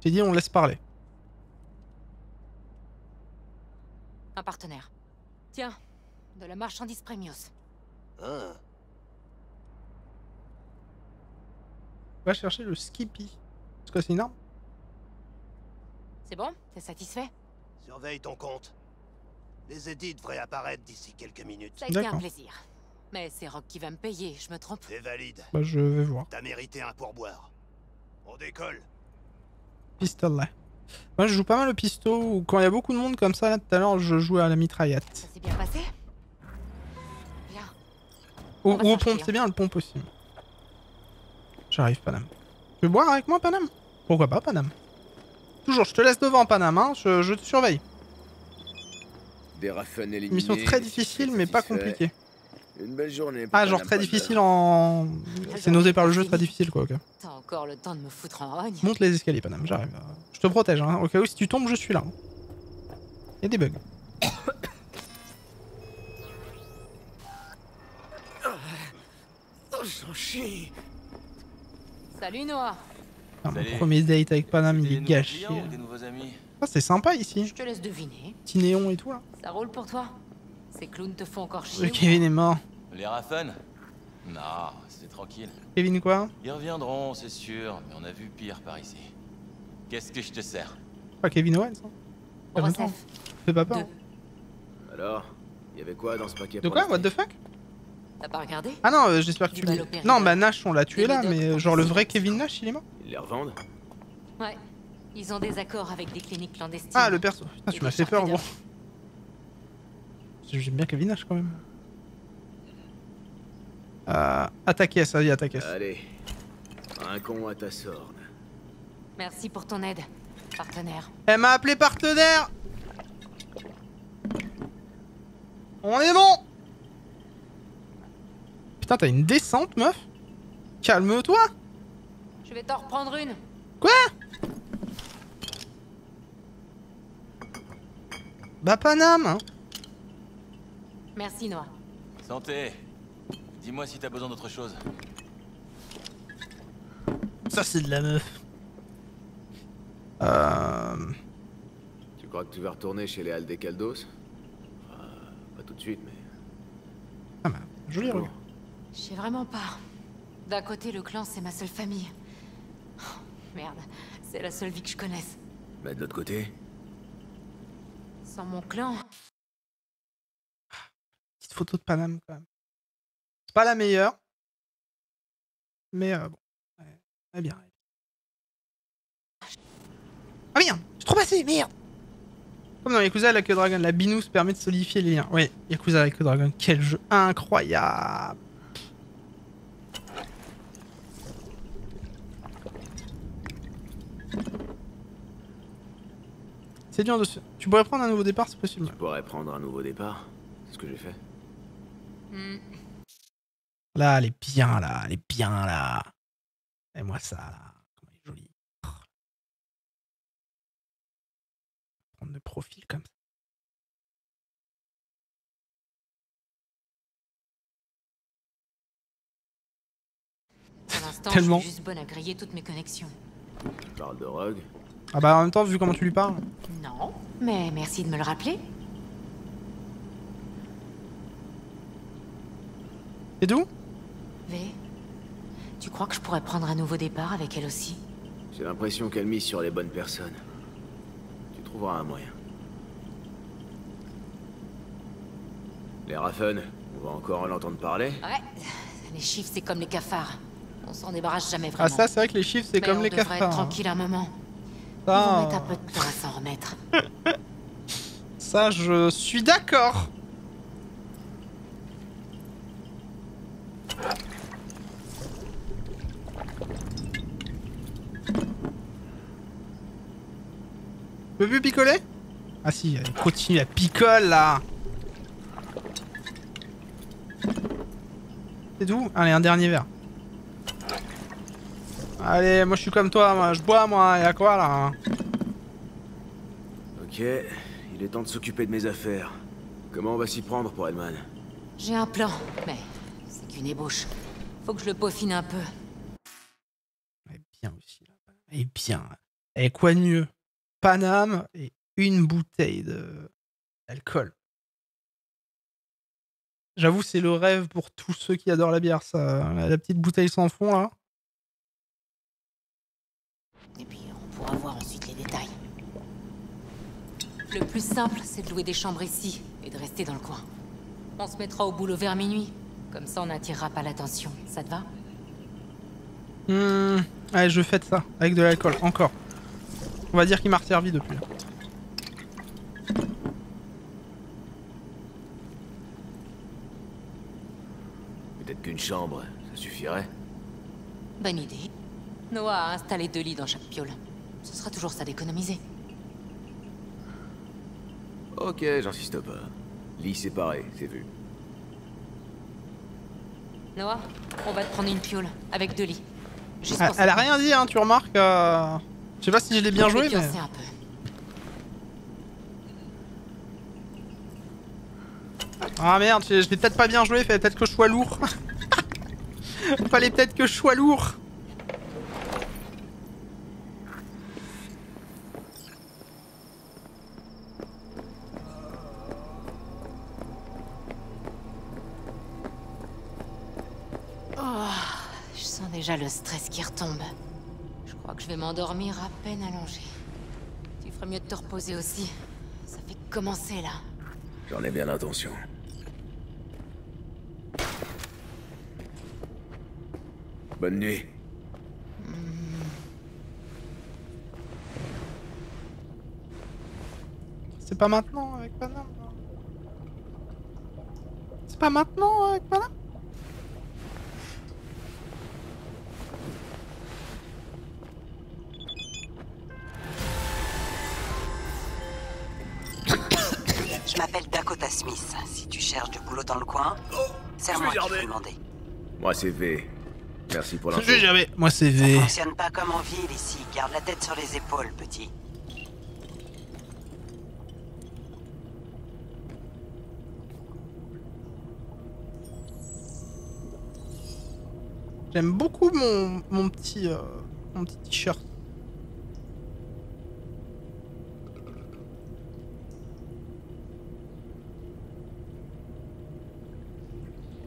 J'ai dit on laisse parler. Un partenaire. Tiens, de la marchandise Premios. Ah. Va chercher le Skippy. Est-ce que c'est une arme? C'est bon? T'es satisfait? Surveille ton compte. Les édits devraient apparaître d'ici quelques minutes. Ça a été un plaisir. Mais c'est Rock qui va me payer, je me trompe. C'est valide. Bah je vais voir. T'as mérité un pourboire. On décolle. Pistolet. Moi je joue pas mal au pisto, ou quand il y a beaucoup de monde comme ça, là tout à l'heure je joue à la mitraillette. Ça s'est bien passé? Viens. Ou au pompe, c'est bien le pompe aussi. J'arrive, Panam. Tu veux boire avec moi, Panam? Pourquoi pas, Panam? Toujours, je te laisse devant, Panam, hein, je te surveille. Des Raffen éliminés. Mission très difficile, mais pas compliquée. Une belle journée. Ah, genre très difficile en... C'est nausé par le jeu, très difficile, quoi, ok. T'as encore le temps de me foutre en rogne. Monte les escaliers, Panam, j'arrive. Je te protège, hein, au cas où si tu tombes, je suis là. Il y a des bugs. Oh, j'en chie. Salut, Noah. Ah, mon premier date avec Panam, il est gâché. Ah, c'est sympa ici. Je te laisse deviner. Petit néon et tout, là. Ça roule pour toi? Ces clowns te font encore chier? Kevin est mort. Les Raffen? Non, c'est tranquille. Kevin quoi? Ils reviendront, c'est sûr, mais on a vu pire par ici. Qu'est-ce que je te sers? Pas Kevin Owens, hein. Brosef. Fais pas peur. Alors, il y avait quoi dans ce paquet? De quoi? What the fuck? T'as pas regardé? Ah non, j'espère que tu... Non, bah Nash, on l'a tué là, mais genre le vrai Kevin Nash, il est mort? Ils les revendent? Ouais, Ils ont des accords avec des cliniques clandestines. Ah, le perso. Putain, Et tu m'as des fait peur, sharpriders. gros. J'aime bien Kevin Nash quand même. Attaquez, ça y est, attaquez. Allez, un con à ta sorne. Merci pour ton aide, partenaire. Elle m'a appelé partenaire. On est bon. Putain, t'as une descente, meuf. Calme-toi. Je vais t'en reprendre une. Quoi? Bah Paname hein. Merci, Noah. Santé. Dis-moi si t'as besoin d'autre chose. Ça c'est de la meuf. Tu crois que tu vas retourner chez les Aldecaldos? Pas tout de suite, mais... Ah bah, jolie rue. Je sais vraiment pas. D'un côté, le clan, c'est ma seule famille. Oh, merde, c'est la seule vie que je connaisse. Mais de l'autre côté... Sans mon clan... Petite photo de Paname quand même. C'est pas la meilleure. Mais bon. Ouais, bien. Ah merde, j'ai trop passé, merde. Comme dans Yakuza Like a Dragon, la binous permet de solidifier les liens. Ouais, Yakuza Like a Dragon, quel jeu incroyable. C'est dur de se... Tu pourrais prendre un nouveau départ, c'est possible. Tu pourrais prendre un nouveau départ. C'est ce que j'ai fait. Là, elle est bien, là. Elle est bien, là. Et moi, ça, là. Comment elle est jolie. Prendre de profil comme ça. Pour l'instant, Tellement. je suis juste bonne à griller toutes mes connexions. Tu parles de Rogue? Ah bah, en même temps, vu comment tu lui parles. Non, mais merci de me le rappeler. Et d'où? V, tu crois que je pourrais prendre un nouveau départ avec elle aussi? J'ai l'impression qu'elle mise sur les bonnes personnes. Tu trouveras un moyen. Les Raffen, on va encore en entendre parler? Ouais, les chiffres, c'est comme les cafards. On s'en débarrasse jamais Ah vraiment. ça, c'est vrai que les chiffres, c'est Mais comme on les devrait cafards. être tranquille un moment. Ils Ça, vont mettre un peu de temps à s'en remettre. ça, je suis d'accord. Tu peux plus picoler? Ah si, elle continue, la picole là. C'est tout? Allez, un dernier verre. Allez, moi je suis comme toi, moi je bois moi, y'a quoi là? Ok, il est temps de s'occuper de mes affaires. Comment on va s'y prendre pour Hellman? J'ai un plan, mais c'est qu'une ébauche. Faut que je le peaufine un peu. Elle est bien aussi là. Elle est bien. Et quoi de mieux? Paname et une bouteille d'alcool. J'avoue, c'est le rêve pour tous ceux qui adorent la bière, ça. La petite bouteille sans fond là. Et puis on pourra voir ensuite les détails. Le plus simple, c'est de louer des chambres ici et de rester dans le coin. On se mettra au boulot vers minuit. Comme ça, on n'attirera pas l'attention. Ça te va? Allez, je fête ça, avec de l'alcool, encore. On va dire qu'il m'a resservi depuis. Peut-être qu'une chambre, ça suffirait. Bonne idée. Noah a installé 2 lits dans chaque piole. Ce sera toujours ça d'économiser. Ok, j'insiste pas. Lit séparé, c'est vu. Noah, on va te prendre une piole avec 2 lits. Juste Ah, pour elle ça. a rien dit, hein, tu remarques. Je sais pas si je l'ai bien joué, mais. Un peu. Ah merde, je l'ai peut-être pas bien joué, fallait peut-être que je sois lourd. Fallait peut-être que je sois lourd. Oh, je sens déjà le stress qui retombe. Je crois que je vais m'endormir à peine allongé. Tu ferais mieux de te reposer aussi. Ça fait que commencer là. J'en ai bien l'intention. Bonne nuit. C'est pas maintenant avec Panam. C'est pas maintenant avec Panam. Je m'appelle Dakota Smith. Si tu cherches du boulot dans le coin, c'est à moi qu'il faut demander. Moi, c'est V. Merci pour l'info. Je vais jamais. Moi, c'est V. Ça fonctionne pas comme en ville ici. Garde la tête sur les épaules, petit. J'aime beaucoup mon petit t-shirt.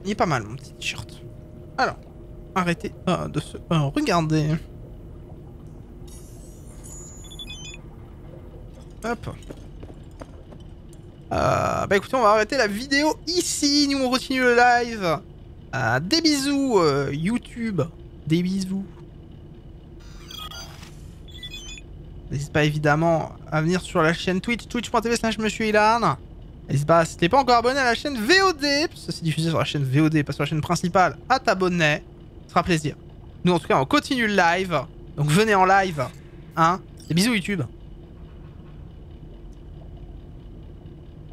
Il est pas mal mon petit t-shirt. Alors, arrêtez de se regarder. Hop. Bah écoutez, on va arrêter la vidéo ici. Nous on continue le live. Des bisous YouTube. Des bisous. N'hésitez pas évidemment à venir sur la chaîne Twitch, twitch.tv/MonsieurIlan. N'hésite pas, si t'es pas encore abonné à la chaîne VOD, parce que c'est diffusé sur la chaîne VOD, pas sur la chaîne principale, à t'abonner. Ce sera plaisir. Nous en tout cas on continue le live. Donc venez en live. Hein. Des bisous YouTube.